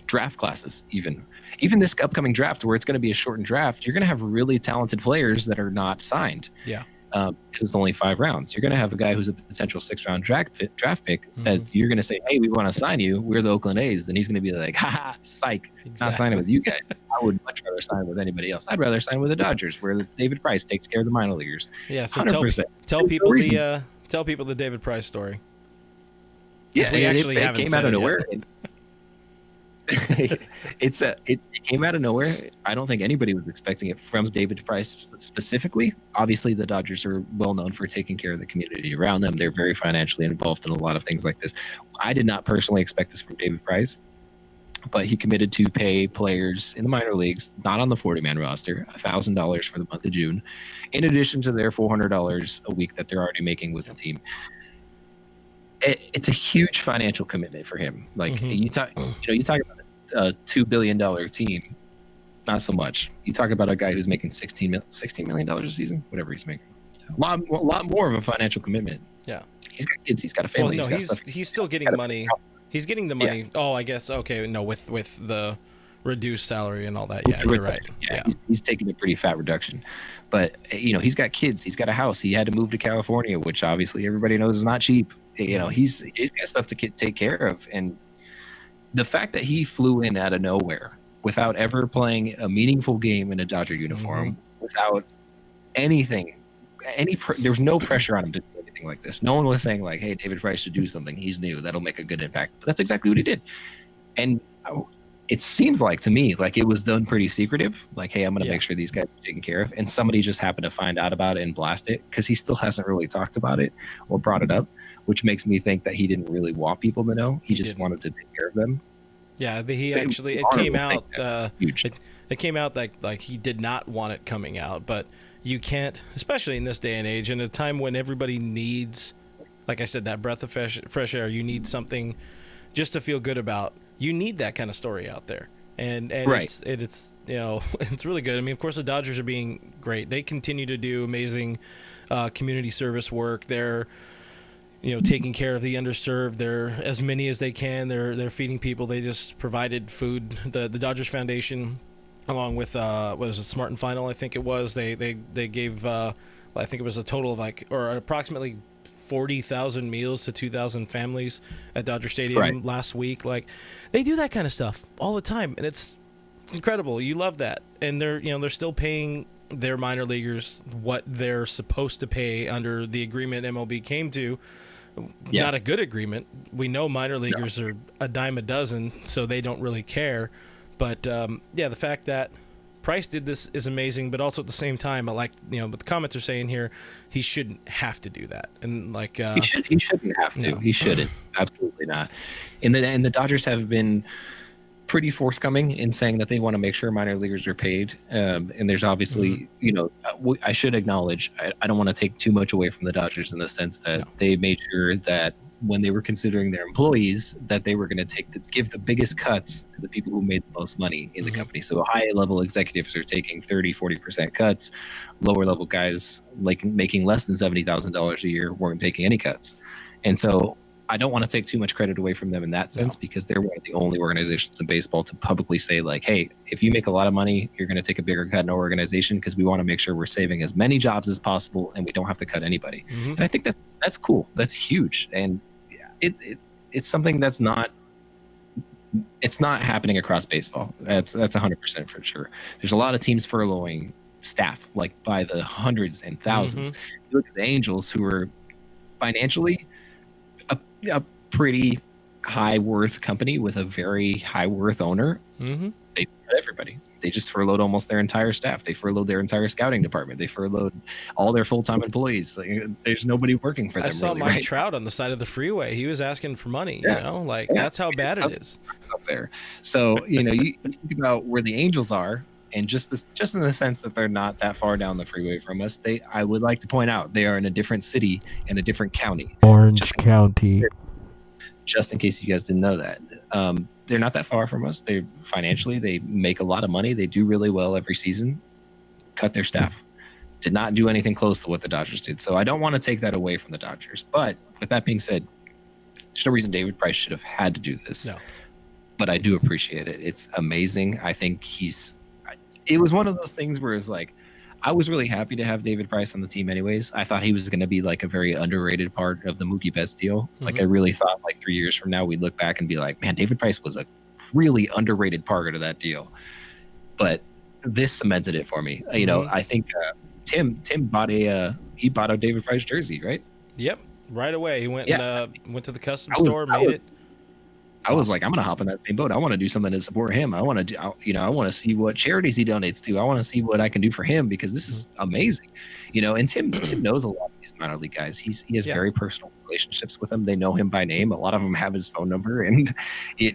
draft classes, even this upcoming draft where it's going to be a shortened draft, you're going to have really talented players that are not signed. Yeah. Because it's only 5 rounds. You're going to have a guy who's a potential 6th-round draft pick that you're going to say, hey, we want to sign you. We're the Oakland A's. And he's going to be like, haha, psych, not signing with you guys. I would much rather sign with anybody else. I'd rather sign with the Dodgers, where David Price takes care of the minor leaguers. Yeah, so 100%. Tell people the David Price story. Yeah, we actually it came out of nowhere. It came out of nowhere. I don't think anybody was expecting it from David Price specifically. Obviously, the Dodgers are well known for taking care of the community around them. They're very financially involved in a lot of things like this. I did not personally expect this from David Price, but he committed to pay players in the minor leagues, not on the 40-man roster, $1,000 for the month of June, in addition to their $400 a week that they're already making with the team. It's a huge financial commitment for him. Like you talk about a $2 billion team, not so much. You talk about a guy who's making $16 million a season, whatever he's making. A lot more of a financial commitment. Yeah, he's got kids. He's got a family. Well, no, he's still getting money. He's getting the money. Yeah. Oh, I guess okay. No, with the reduced salary and all that. Yeah, you're right. Yeah. He's taking a pretty fat reduction, but he's got kids. He's got a house. He had to move to California, which obviously everybody knows is not cheap. He's got stuff to take care of, and the fact that he flew in out of nowhere without ever playing a meaningful game in a Dodger uniform, without anything, there was no pressure on him to do anything like this. No one was saying like, "Hey, David Price should do something. He's new. That'll make a good impact." But that's exactly what he did, and it seems like to me like it was done pretty secretive. Like, hey, I'm going to make sure these guys are taken care of, and somebody just happened to find out about it and blast it because he still hasn't really talked about it or brought it up, which makes me think that he didn't really want people to know. He just wanted to take care of them. Yeah, it came out. It came out like he did not want it coming out, but you can't, especially in this day and age, in a time when everybody needs, like I said, that breath of fresh air. You need something just to feel good about. You need that kind of story out there, and right. it's it's really good. I mean, of course, the Dodgers are being great. They continue to do amazing community service work. They're taking care of the underserved. They're as many as they can. They're feeding people. They just provided food. The Dodgers Foundation, along with what was it, Smart and Final, I think it was. They gave I think it was a total of approximately 40,000 meals to 2,000 families at Dodger Stadium last week. Like, they do that kind of stuff all the time, and it's incredible. You love that, and they're still paying their minor leaguers what they're supposed to pay under the agreement MLB came to. Yeah. Not a good agreement. We know minor leaguers are a dime a dozen, so they don't really care. But the fact that Price did this is amazing, but also at the same time, what the comments are saying here, he shouldn't have to do that. And he shouldn't have to. No. He shouldn't. Absolutely not. And the Dodgers have been pretty forthcoming in saying that they want to make sure minor leaguers are paid. And there's obviously, I should acknowledge, I don't want to take too much away from the Dodgers in the sense that they made sure that when they were considering their employees, that they were going to give the biggest cuts to the people who made the most money in the company. So high-level executives are taking 30-40% cuts. Lower-level guys making less than $70,000 a year weren't taking any cuts. And so I don't want to take too much credit away from them in that sense, because they're one of the only organizations in baseball to publicly say, like, hey, if you make a lot of money, you're going to take a bigger cut in our organization because we want to make sure we're saving as many jobs as possible and we don't have to cut anybody. And I think that's cool. That's huge. And it's something that's not happening across baseball. That's 100% for sure. There's a lot of teams furloughing staff, like by the hundreds and thousands. You look at the Angels, who are financially a pretty high worth company with a very high worth owner. They cut everybody. They just furloughed almost their entire staff. They furloughed their entire scouting department. They furloughed all their full-time employees. There's nobody working for them. I saw Mike Trout on the side of the freeway. He was asking for money. That's how bad it is up there. So you think about where the Angels are, and just in the sense that they're not that far down the freeway from us. I would like to point out they are in a different city and a different county. Orange County. Just in case you guys didn't know that. They're not that far from us. They make a lot of money. They do really well every season. Cut their staff. Did not do anything close to what the Dodgers did. So I don't want to take that away from the Dodgers. But with that being said, there's no reason David Price should have had to do this. No. but I do appreciate it. It's amazing. I think it was one of those things where it's like, I was really happy to have David Price on the team anyways. I thought he was going to be like a very underrated part of the Mookie Betts deal. Like I really thought like 3 years from now, we'd look back and be like, man, David Price was a really underrated part of that deal. But this cemented it for me. You know, I think Tim bought a David Price jersey, right? Yep. Right away. He went went to the custom store, made it. I was like, I'm gonna hop in that same boat. I want to do something to support him. I want to do, I want to see what charities he donates to. I want to see what I can do for him because this is amazing, And Tim knows a lot of these minor league guys. He has very personal relationships with them. They know him by name. A lot of them have his phone number, and he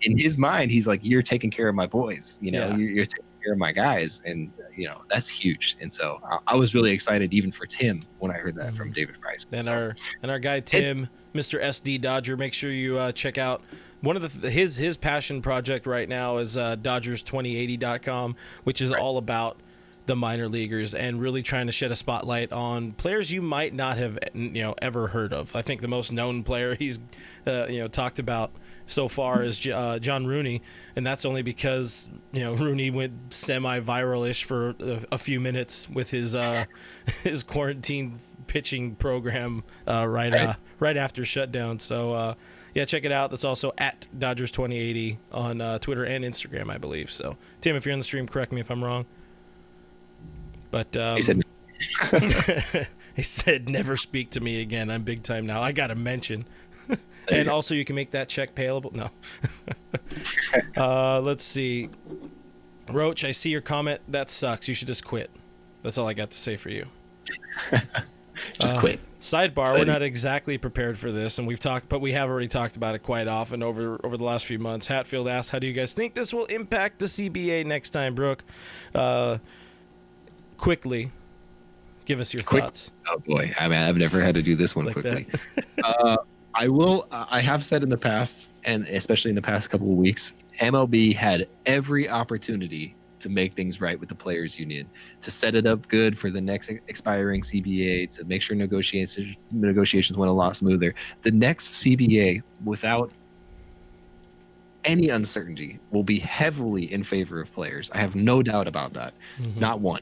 in his mind, he's like, you're taking care of my boys. You're taking care of my guys, and that's huge. And so I was really excited even for Tim when I heard that from David Price. And our guy Tim. Mr. SD Dodger, make sure you check out one of his passion project right now is Dodgers2080.com, which is all about the minor leaguers and really trying to shed a spotlight on players you might not have ever heard of. I think the most known player he's talked about so far is John Rooney, and that's only because Rooney went semi-viral-ish for a few minutes with his his quarantine pitching program right after shutdown. So check it out. That's also at Dodgers2080 on Twitter and Instagram, I believe. So Tim, if you're on the stream, correct me if I'm wrong. But he said never speak to me again. I'm big time now. I got a mention. And also you can make that check payable. No. Let's see. Roach, I see your comment. That sucks. You should just quit. That's all I got to say for you. Just quit. Sidebar, we're not exactly prepared for this, and we have already talked about it quite often over the last few months. Hatfield asks, how do you guys think this will impact the CBA next time, Brooke? Quickly, give us your thoughts. Oh boy, I've never had to do this one like quickly. I will. I have said in the past, and especially in the past couple of weeks, MLB had every opportunity to make things right with the players union, to set it up good for the next expiring CBA, to make sure negotiations went a lot smoother. The next CBA, without any uncertainty, will be heavily in favor of players. I have no doubt about that. Not one.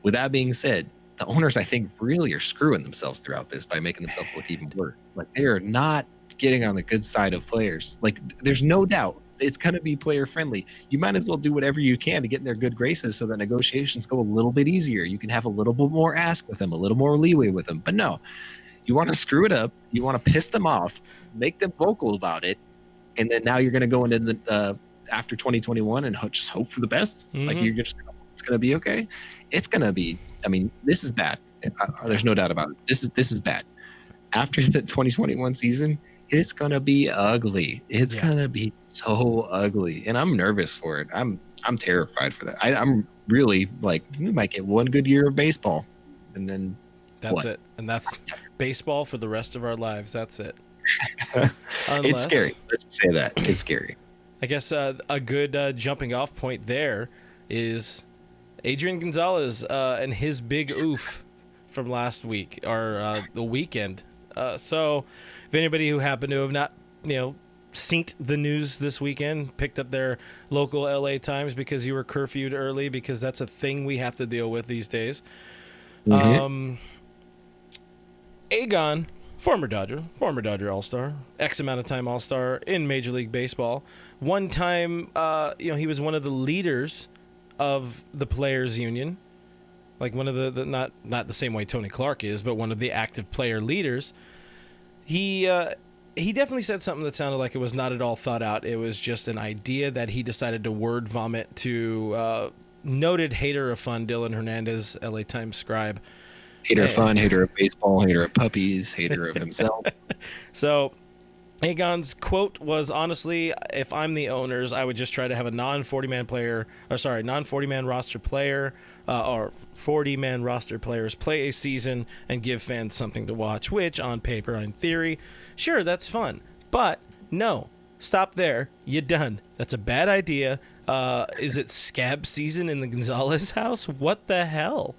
With that being said, the owners, I think, really are screwing themselves throughout this by making themselves look even worse. Like, they are not getting on the good side of players. Like, there's no doubt it's going to be player friendly. You might as well do whatever you can to get in their good graces so that negotiations go a little bit easier. You can have a little bit more ask with them, a little more leeway with them. But no, you want to screw it up. You want to piss them off, make them vocal about it. And then now you're going to go into the after 2021 and just hope for the best. Like, you're just, it's going to be okay. It's going to be, I mean, this is bad. There's no doubt about it. This is bad. After the 2021 season, it's going to be ugly. It's going to be so ugly. And I'm nervous for it. I'm terrified for that. I'm really like, we might get one good year of baseball. And then that's it. And that's baseball for the rest of our lives. That's it. It's scary. Let's say that. It's scary. I guess a good jumping off point there is Adrian Gonzalez and his big oof from last week or the weekend. So if anybody who happened to have not, synced the news this weekend, picked up their local LA Times because you were curfewed early, because that's a thing we have to deal with these days. Agon, former Dodger All-Star, X amount of time All-Star in Major League Baseball. One time, he was one of the leaders of the players union, like one of the not the same way Tony Clark is, but one of the active player leaders. He definitely said something that sounded like it was not at all thought out. It was just an idea that he decided to word vomit to noted hater of fun Dylan Hernandez, LA Times scribe. Hater of fun, hater of baseball, hater of puppies, hater of himself. So Agon's quote was, honestly, if I'm the owners, I would just try to have a non-40-man roster player or 40-man roster players play a season and give fans something to watch, which on paper, in theory, sure, that's fun. But no, stop there. You're done. That's a bad idea. Is it scab season in the Gonzalez house? What the hell?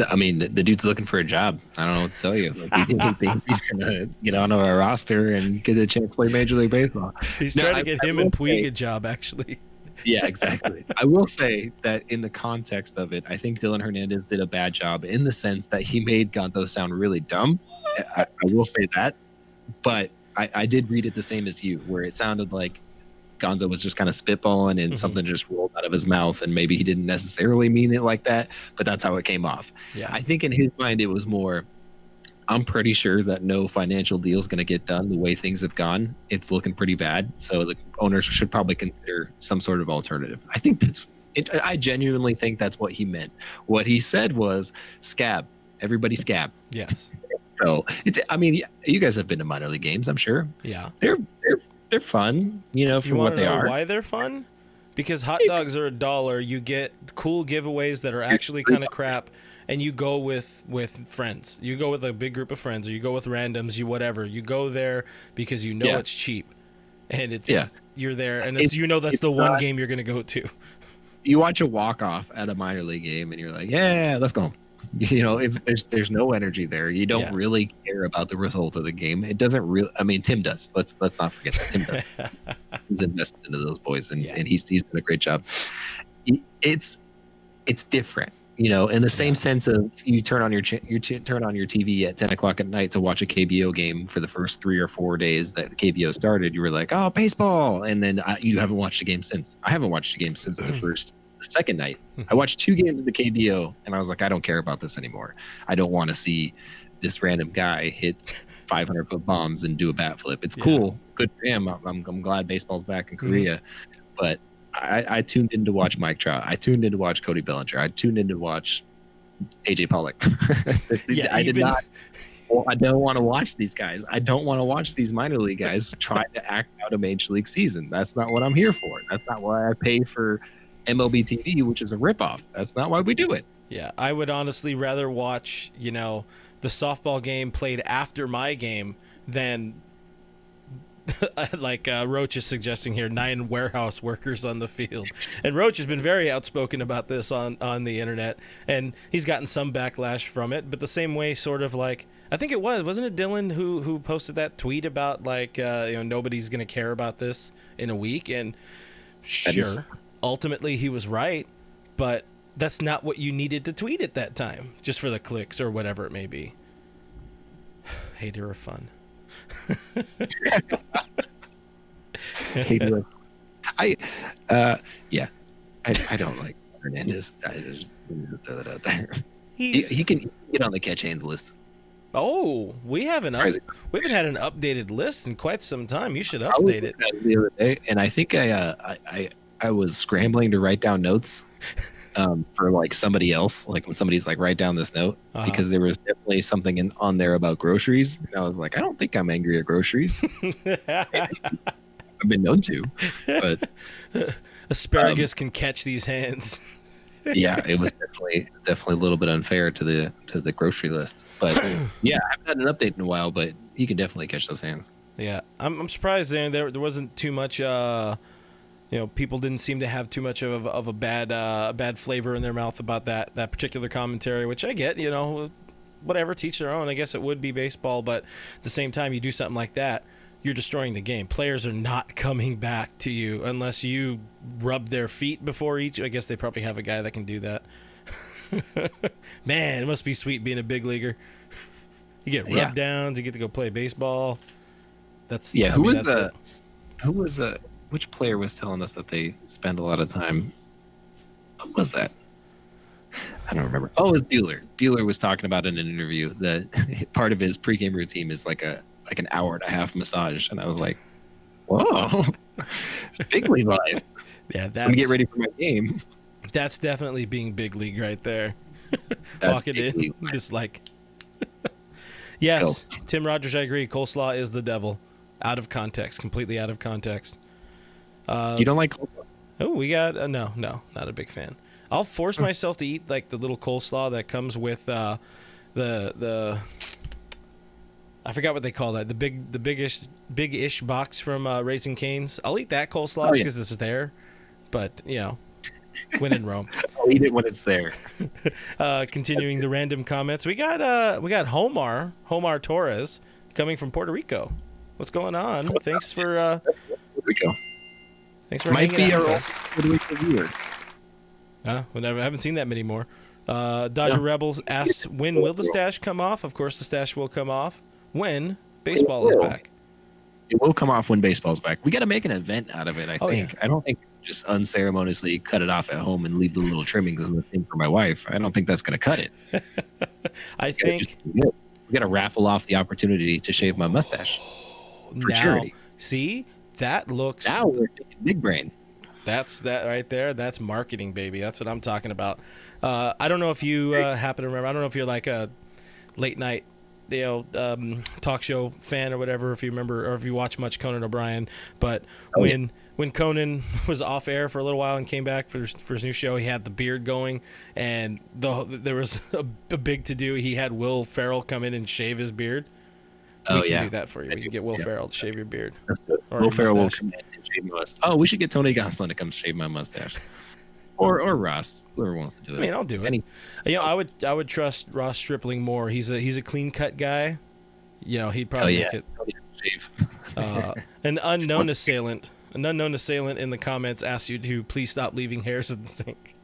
I mean, the dude's looking for a job. I don't know what to tell you. Like, he thinks he's gonna get onto a roster and get a chance to play Major League Baseball. He's No, trying to get I him will and Puig say- a job, actually. Yeah, exactly. I will say that in the context of it, I think Dylan Hernandez did a bad job in the sense that he made Gonzo sound really dumb. I will say that, but I did read it the same as you, where it sounded like Gonzo was just kind of spitballing and something just rolled out of his mouth, and maybe he didn't necessarily mean it like that, but that's how it came off. Yeah. I think in his mind it was more, I'm pretty sure that no financial deal is going to get done the way things have gone. It's looking pretty bad. So the owners should probably consider some sort of alternative. I think that's it. I genuinely think that's what he meant. What he said was scab. Everybody scab. Yes. So I mean, you guys have been to minor league games, I'm sure. Yeah. They're fun, for You what want to they know are. why they're fun? Because hot dogs are $1. You get cool giveaways that are actually kind of crap, and you go with friends. You go with a big group of friends, or you go with randoms. You whatever. You go there because you know it's cheap, and it's you're there, and it's that's the one game you're gonna go to. You watch a walk off at a minor league game, and you're like, yeah, let's go. There's no energy there. You don't really care about the result of the game. It doesn't really. I mean, Tim does. Let's not forget that Tim does. He's invested into those boys, and he's done a great job. It's different, in the same sense of you turn on your turn on your TV at 10 o'clock at night to watch a KBO game for the first 3 or 4 days that the KBO started. You were like, oh, baseball, and then you haven't watched a game since. I haven't watched a game since the second night. I watched 2 games of the KBO, and I was like, I don't care about this anymore. I don't want to see this random guy hit 500-foot bombs and do a bat flip. It's cool, good for him. I'm glad baseball's back in Korea, but I tuned in to watch Mike Trout. I tuned in to watch Cody Bellinger. I tuned in to watch AJ Pollock. I did not. Well, I don't want to watch these guys. I don't want to watch these minor league guys try to act out a major league season. That's not what I'm here for. That's not why I pay for MLB TV, which is a ripoff. That's not why we do it. Yeah, I would honestly rather watch, the softball game played after my game than like Roach is suggesting here, 9 warehouse workers on the field. And Roach has been very outspoken about this on the internet, and he's gotten some backlash from it. But the same way, sort of like, I think wasn't it Dylan who posted that tweet about like nobody's gonna care about this in a week, and sure, ultimately he was right, but that's not what you needed to tweet at that time, just for the clicks or whatever it may be. Hater of fun. I don't like Hernandez. I just throw that out there. He can get on the catch hands list. Oh, we haven't had an updated list in quite some time. You should update it. The other day, and I think I was scrambling to write down notes for like somebody else, like when somebody's like, write down this note, because there was definitely something on there about groceries, and I was like, I don't think I'm angry at groceries. I've been known to, but asparagus can catch these hands. Yeah, it was definitely a little bit unfair to the grocery list, but yeah, I haven't had an update in a while, but you can definitely catch those hands. Yeah, I'm surprised there wasn't too much. People didn't seem to have too much of a bad flavor in their mouth about that particular commentary, which I get. Whatever, teach their own. I guess it would be baseball, but at the same time, you do something like that, you're destroying the game. Players are not coming back to you unless you rub their feet before each. I guess they probably have a guy that can do that. Man, it must be sweet being a big leaguer. You get rub downs. You get to go play baseball. Which player was telling us that they spend a lot of time? What was that? I don't remember. Oh, it was Bueller. Bueller was talking about in an interview that part of his pregame routine is like an hour and a half massage, and I was like, "Whoa, it's big league life." Yeah, let me get ready for my game. That's definitely being big league right there. Walking in, just like. Yes, Tim Rogers, I agree. Coleslaw is the devil. Out of context, completely out of context. You don't like coleslaw? Oh, we got no, not a big fan. I'll force myself to eat like the little coleslaw that comes with the I forgot what they call that, the big-ish box from Raising Cane's. I'll eat that coleslaw because it's there, but When in Rome. I'll eat it when it's there. Continuing the random comments, we got Homar Torres coming from Puerto Rico. What's going on? Thanks for Puerto Rico. Thanks for Might hanging be out our with own us. Puerto Rico viewer. I haven't seen that many more. Dodger Rebels asks, when will the stash come off? Of course, the stash will come off when baseball is back. It will come off when baseball's back. We got to make an event out of it, I think. Yeah. I don't think just unceremoniously cut it off at home and leave the little trimmings in the thing for my wife. I don't think that's going to cut it. I think we got to raffle off the opportunity to shave my mustache for charity. See, that looks. Now we're thinking big brain. That's that right there. That's marketing, baby. That's what I'm talking about. I don't know if you happen to remember. I don't know if you're like a late night, talk show fan or whatever. If you remember, or if you watch much Conan O'Brien. But when Conan was off air for a little while and came back for his new show, he had the beard going, and there was a big to do. He had Will Ferrell come in and shave his beard. We can do that for you. We can get Will Ferrell to shave your beard. Will Ferrell will come in and shave my mustache. Oh, we should get Tony Gonsolin to come shave my mustache. Or Ross, whoever wants to do it. I mean, I'll do it. I would trust Ross Stripling more. He's a clean cut guy. He'd probably make it. Shave. An unknown assailant in the comments asked you to please stop leaving hairs in the sink.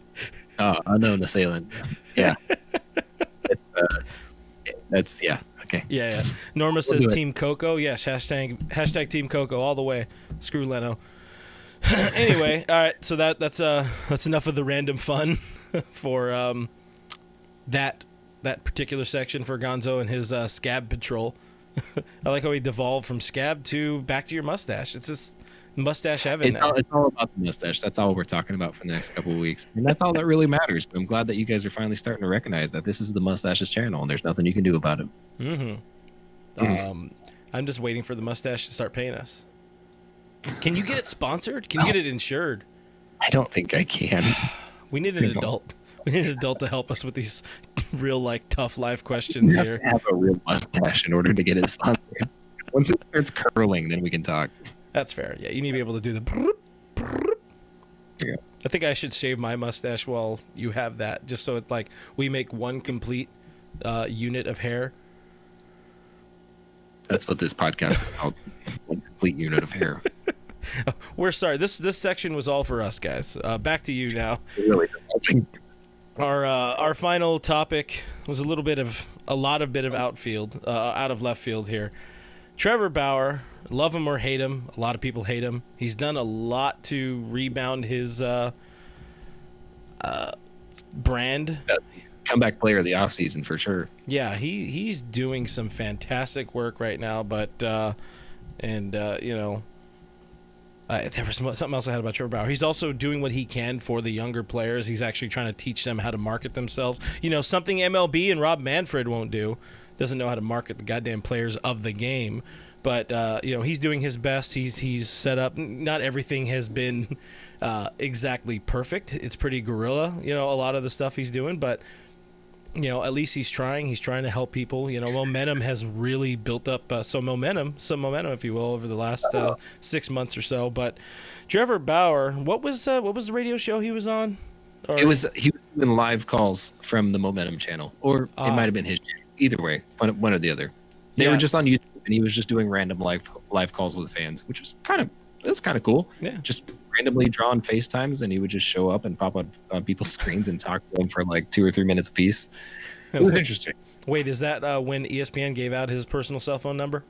Unknown assailant. Yeah. That's okay. Yeah. Norma says Team Coco. Yes, hashtag Team Coco all the way. Screw Leno. Anyway, all right. So that's enough of the random fun for that particular section for Gonzo and his scab patrol. I like how he devolved from scab to back to your mustache. It's just mustache heaven now. It's all about the mustache. That's all we're talking about for the next couple of weeks, and that's all that really matters. I'm glad that you guys are finally starting to recognize that this is the Mustaches channel, and there's nothing you can do about it. I'm just waiting for the mustache to start paying us. Can you get it sponsored? Can you get it insured? I don't think I can. We need an adult. We need an adult to help us with these real tough life questions here. You have to have a real mustache in order to get it sponsored. Once it starts curling, then we can talk. That's fair. Yeah, you need to be able to do the. Yeah. I think I should shave my mustache while you have that, just so it's like we make one complete unit of hair. That's what this podcast is called. One complete unit of hair. We're sorry. This section was all for us, guys. Back to you now. Really? Our final topic was a lot of outfield, out of left field here. Trevor Bauer, love him or hate him, a lot of people hate him. He's done a lot to rebound his brand. Comeback player of the offseason for sure. Yeah, he's doing some fantastic work right now, but there was something else I had about Trevor Bauer. He's also doing what he can for the younger players. He's actually trying to teach them how to market themselves. Something MLB and Rob Manfred won't do. Doesn't know how to market the goddamn players of the game. But, he's doing his best. He's set up. Not everything has been exactly perfect. It's pretty guerrilla, a lot of the stuff he's doing. But, at least he's trying. He's trying to help people. Momentum has really built up some momentum, if you will, over the last 6 months or so. But Trevor Bauer, what was the radio show he was on? He was doing live calls from the Momentum channel, or it might have been his channel. Either way, one or the other. They were just on YouTube, and he was just doing random live calls with fans, which was kind of cool. Yeah. Just randomly drawn FaceTimes, and he would just show up and pop up on people's screens and talk to them for 2 or 3 minutes a piece. It was interesting. Wait, is that when ESPN gave out his personal cell phone number?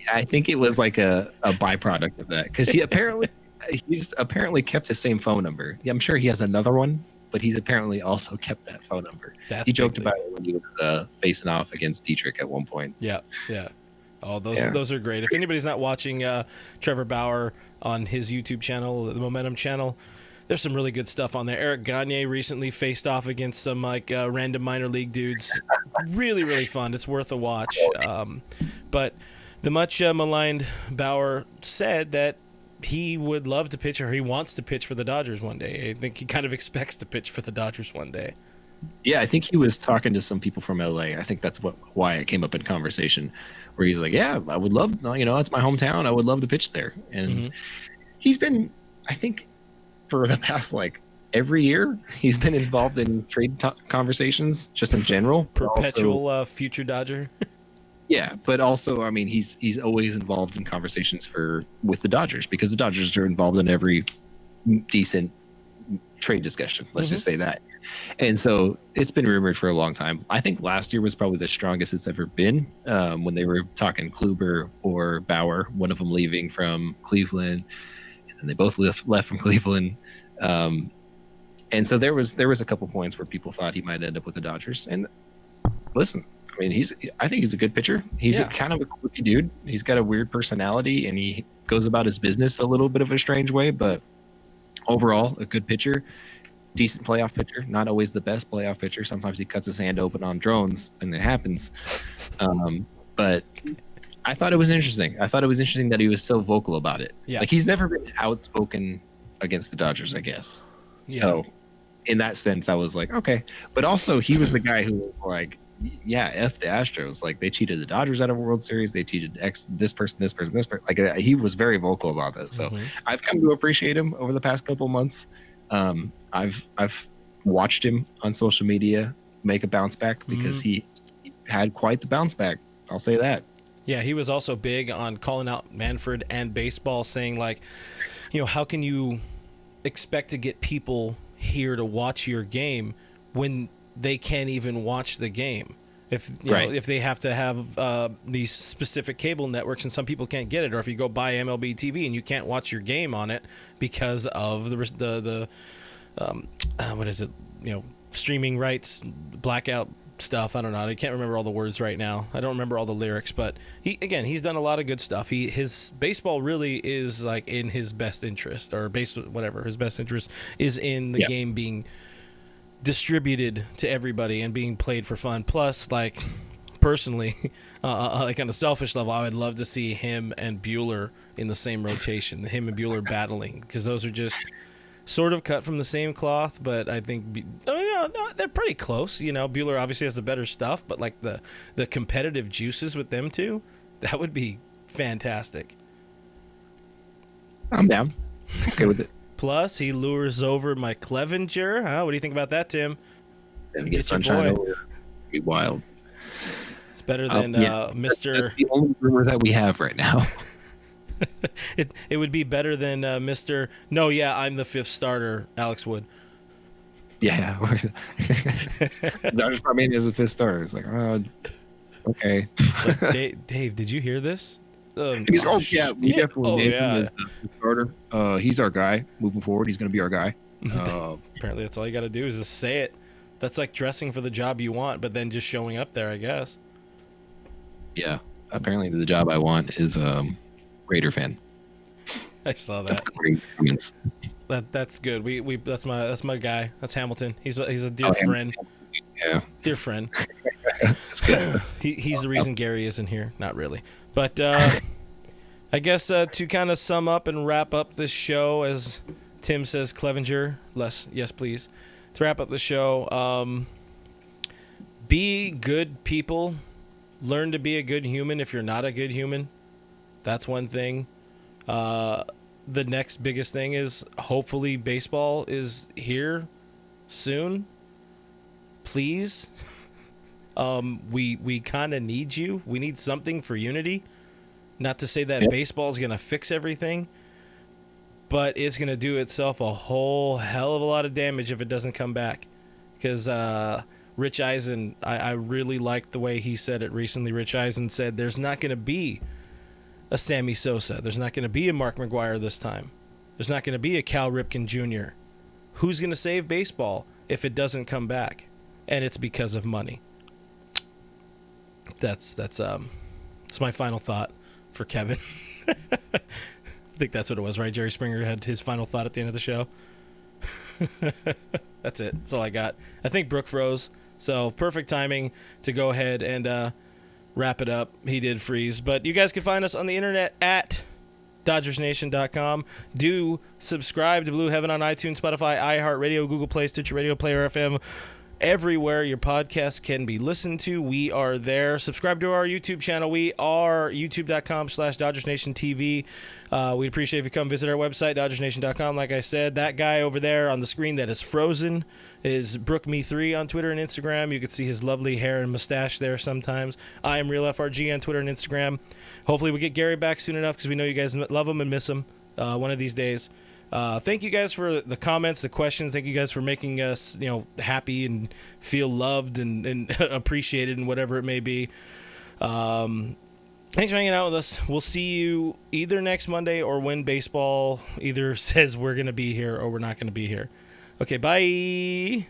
I think it was like a byproduct of that, because he's apparently kept his same phone number. Yeah, I'm sure he has another one, but he's apparently also kept that phone number. He joked about it when he was facing off against Dietrich at one point. Yeah. Oh, those are great. If anybody's not watching Trevor Bauer on his YouTube channel, the Momentum channel, there's some really good stuff on there. Eric Gagne recently faced off against some random minor league dudes. Really, really fun. It's worth a watch. But the much maligned Bauer said that he would love to pitch, or he wants to pitch for the Dodgers one day. I think he kind of expects to pitch for the Dodgers one day. Yeah, I think he was talking to some people from LA. I think that's why it came up in conversation, where he's like, yeah, I would love, it's my hometown. I would love to pitch there. And he's been, I think, for the past every year he's been involved in trade conversations just in general. Perpetual future Dodger. Yeah, but also, I mean, he's always involved in conversations with the Dodgers because the Dodgers are involved in every decent trade discussion. Let's just say that. And so it's been rumored for a long time. I think last year was probably the strongest it's ever been when they were talking Kluber or Bauer, one of them leaving from Cleveland, and then they both left from Cleveland. And so there was a couple points where people thought he might end up with the Dodgers. And listen, I mean, I think he's a good pitcher. He's a kind of a quirky dude. He's got a weird personality, and he goes about his business a little bit of a strange way. But overall, a good pitcher, decent playoff pitcher. Not always the best playoff pitcher. Sometimes he cuts his hand open on drones, and it happens. But I thought it was interesting. I thought it was interesting that he was so vocal about it. Yeah. Like, he's never been outspoken against the Dodgers, I guess. Yeah. So in that sense, I was like, okay. But also, he was the guy who was like, yeah, F the Astros. Like, they cheated the Dodgers out of a World Series. They cheated this person. Like, he was very vocal about that. So I've come to appreciate him over the past couple months. I've watched him on social media make a bounce back because he had quite the bounce back. I'll say that. Yeah, he was also big on calling out Manfred and baseball, saying, like, you know, how can you expect to get people here to watch your game when they can't even watch the game? If you know, if they have to have these specific cable networks and some people can't get it, or if you go buy MLB TV and you can't watch your game on it because of the what is it, you know, streaming rights, blackout stuff. I don't know. I can't remember all the words right now. I don't remember all the lyrics, but he's done a lot of good stuff. His baseball really is like in his best interest, or his best interest is in the game being distributed to everybody and being played for fun. Plus, like, personally, like on a selfish level, I would love to see him and Buehler in the same rotation, him and Buehler battling, because those are just sort of cut from the same cloth. But I think they're pretty close. You know, Buehler obviously has the better stuff, but like the competitive juices with them two, that would be fantastic. I'm down. Okay with it. Plus, he lures over my Clevenger. Huh? What do you think about that, Tim? Get sunshine over. Be wild. It's better than Mr. That's the only rumor that we have right now. It would be better than Mr. No, yeah, I'm the fifth starter, Alex Wood. Yeah. Dodgers brought me in as a fifth starter. It's like, okay. It's like, Dave, did you hear this? We definitely named him as the starter. He's our guy moving forward. He's going to be our guy. Apparently, that's all you got to do is just say it. That's like dressing for the job you want, but then just showing up there, I guess. Yeah. Apparently, the job I want is Raider fan. I saw that. That's good. We that's my guy. That's Hamilton. He's a dear friend. Yeah. Dear friend. He's the reason Gary isn't here. Not really. But I guess to kind of sum up and wrap up this show, as Tim says, Clevenger, yes, please. To wrap up the show, be good people. Learn to be a good human if you're not a good human. That's one thing. The next biggest thing is hopefully baseball is here soon. Please. We kind of need you. We need something for unity. Not to say that baseball is going to fix everything, but it's going to do itself a whole hell of a lot of damage if it doesn't come back. Because Rich Eisen, I really liked the way he said it recently. Rich Eisen said there's not going to be a Sammy Sosa. There's not going to be a Mark McGwire this time. There's not going to be a Cal Ripken Jr. Who's going to save baseball if it doesn't come back? And it's because of money. That's my final thought for Kevin. I think that's what it was, right? Jerry Springer had his final thought at the end of the show. That's it. That's all I got. I think Brooke froze, so perfect timing to go ahead and wrap it up. He did freeze, but you guys can find us on the internet at DodgersNation.com. Do subscribe to Blue Heaven on iTunes, Spotify, iHeartRadio, Google Play, Stitcher Radio, Player FM, everywhere your podcast can be listened to. We are there. Subscribe to our YouTube channel. We are youtube.com/DodgersNationTV. We'd appreciate if you come visit our website, DodgersNation.com. Like I said, that guy over there on the screen that is frozen is BrookMe3 on Twitter and Instagram. You can see his lovely hair and mustache there sometimes. I am RealFRG on Twitter and Instagram. Hopefully we get Gary back soon enough because we know you guys love him and miss him one of these days. Thank you guys for the comments, the questions. Thank you guys for making us, happy and feel loved and appreciated and whatever it may be. Thanks for hanging out with us. We'll see you either next Monday or when baseball either says we're going to be here or we're not going to be here. Okay, bye.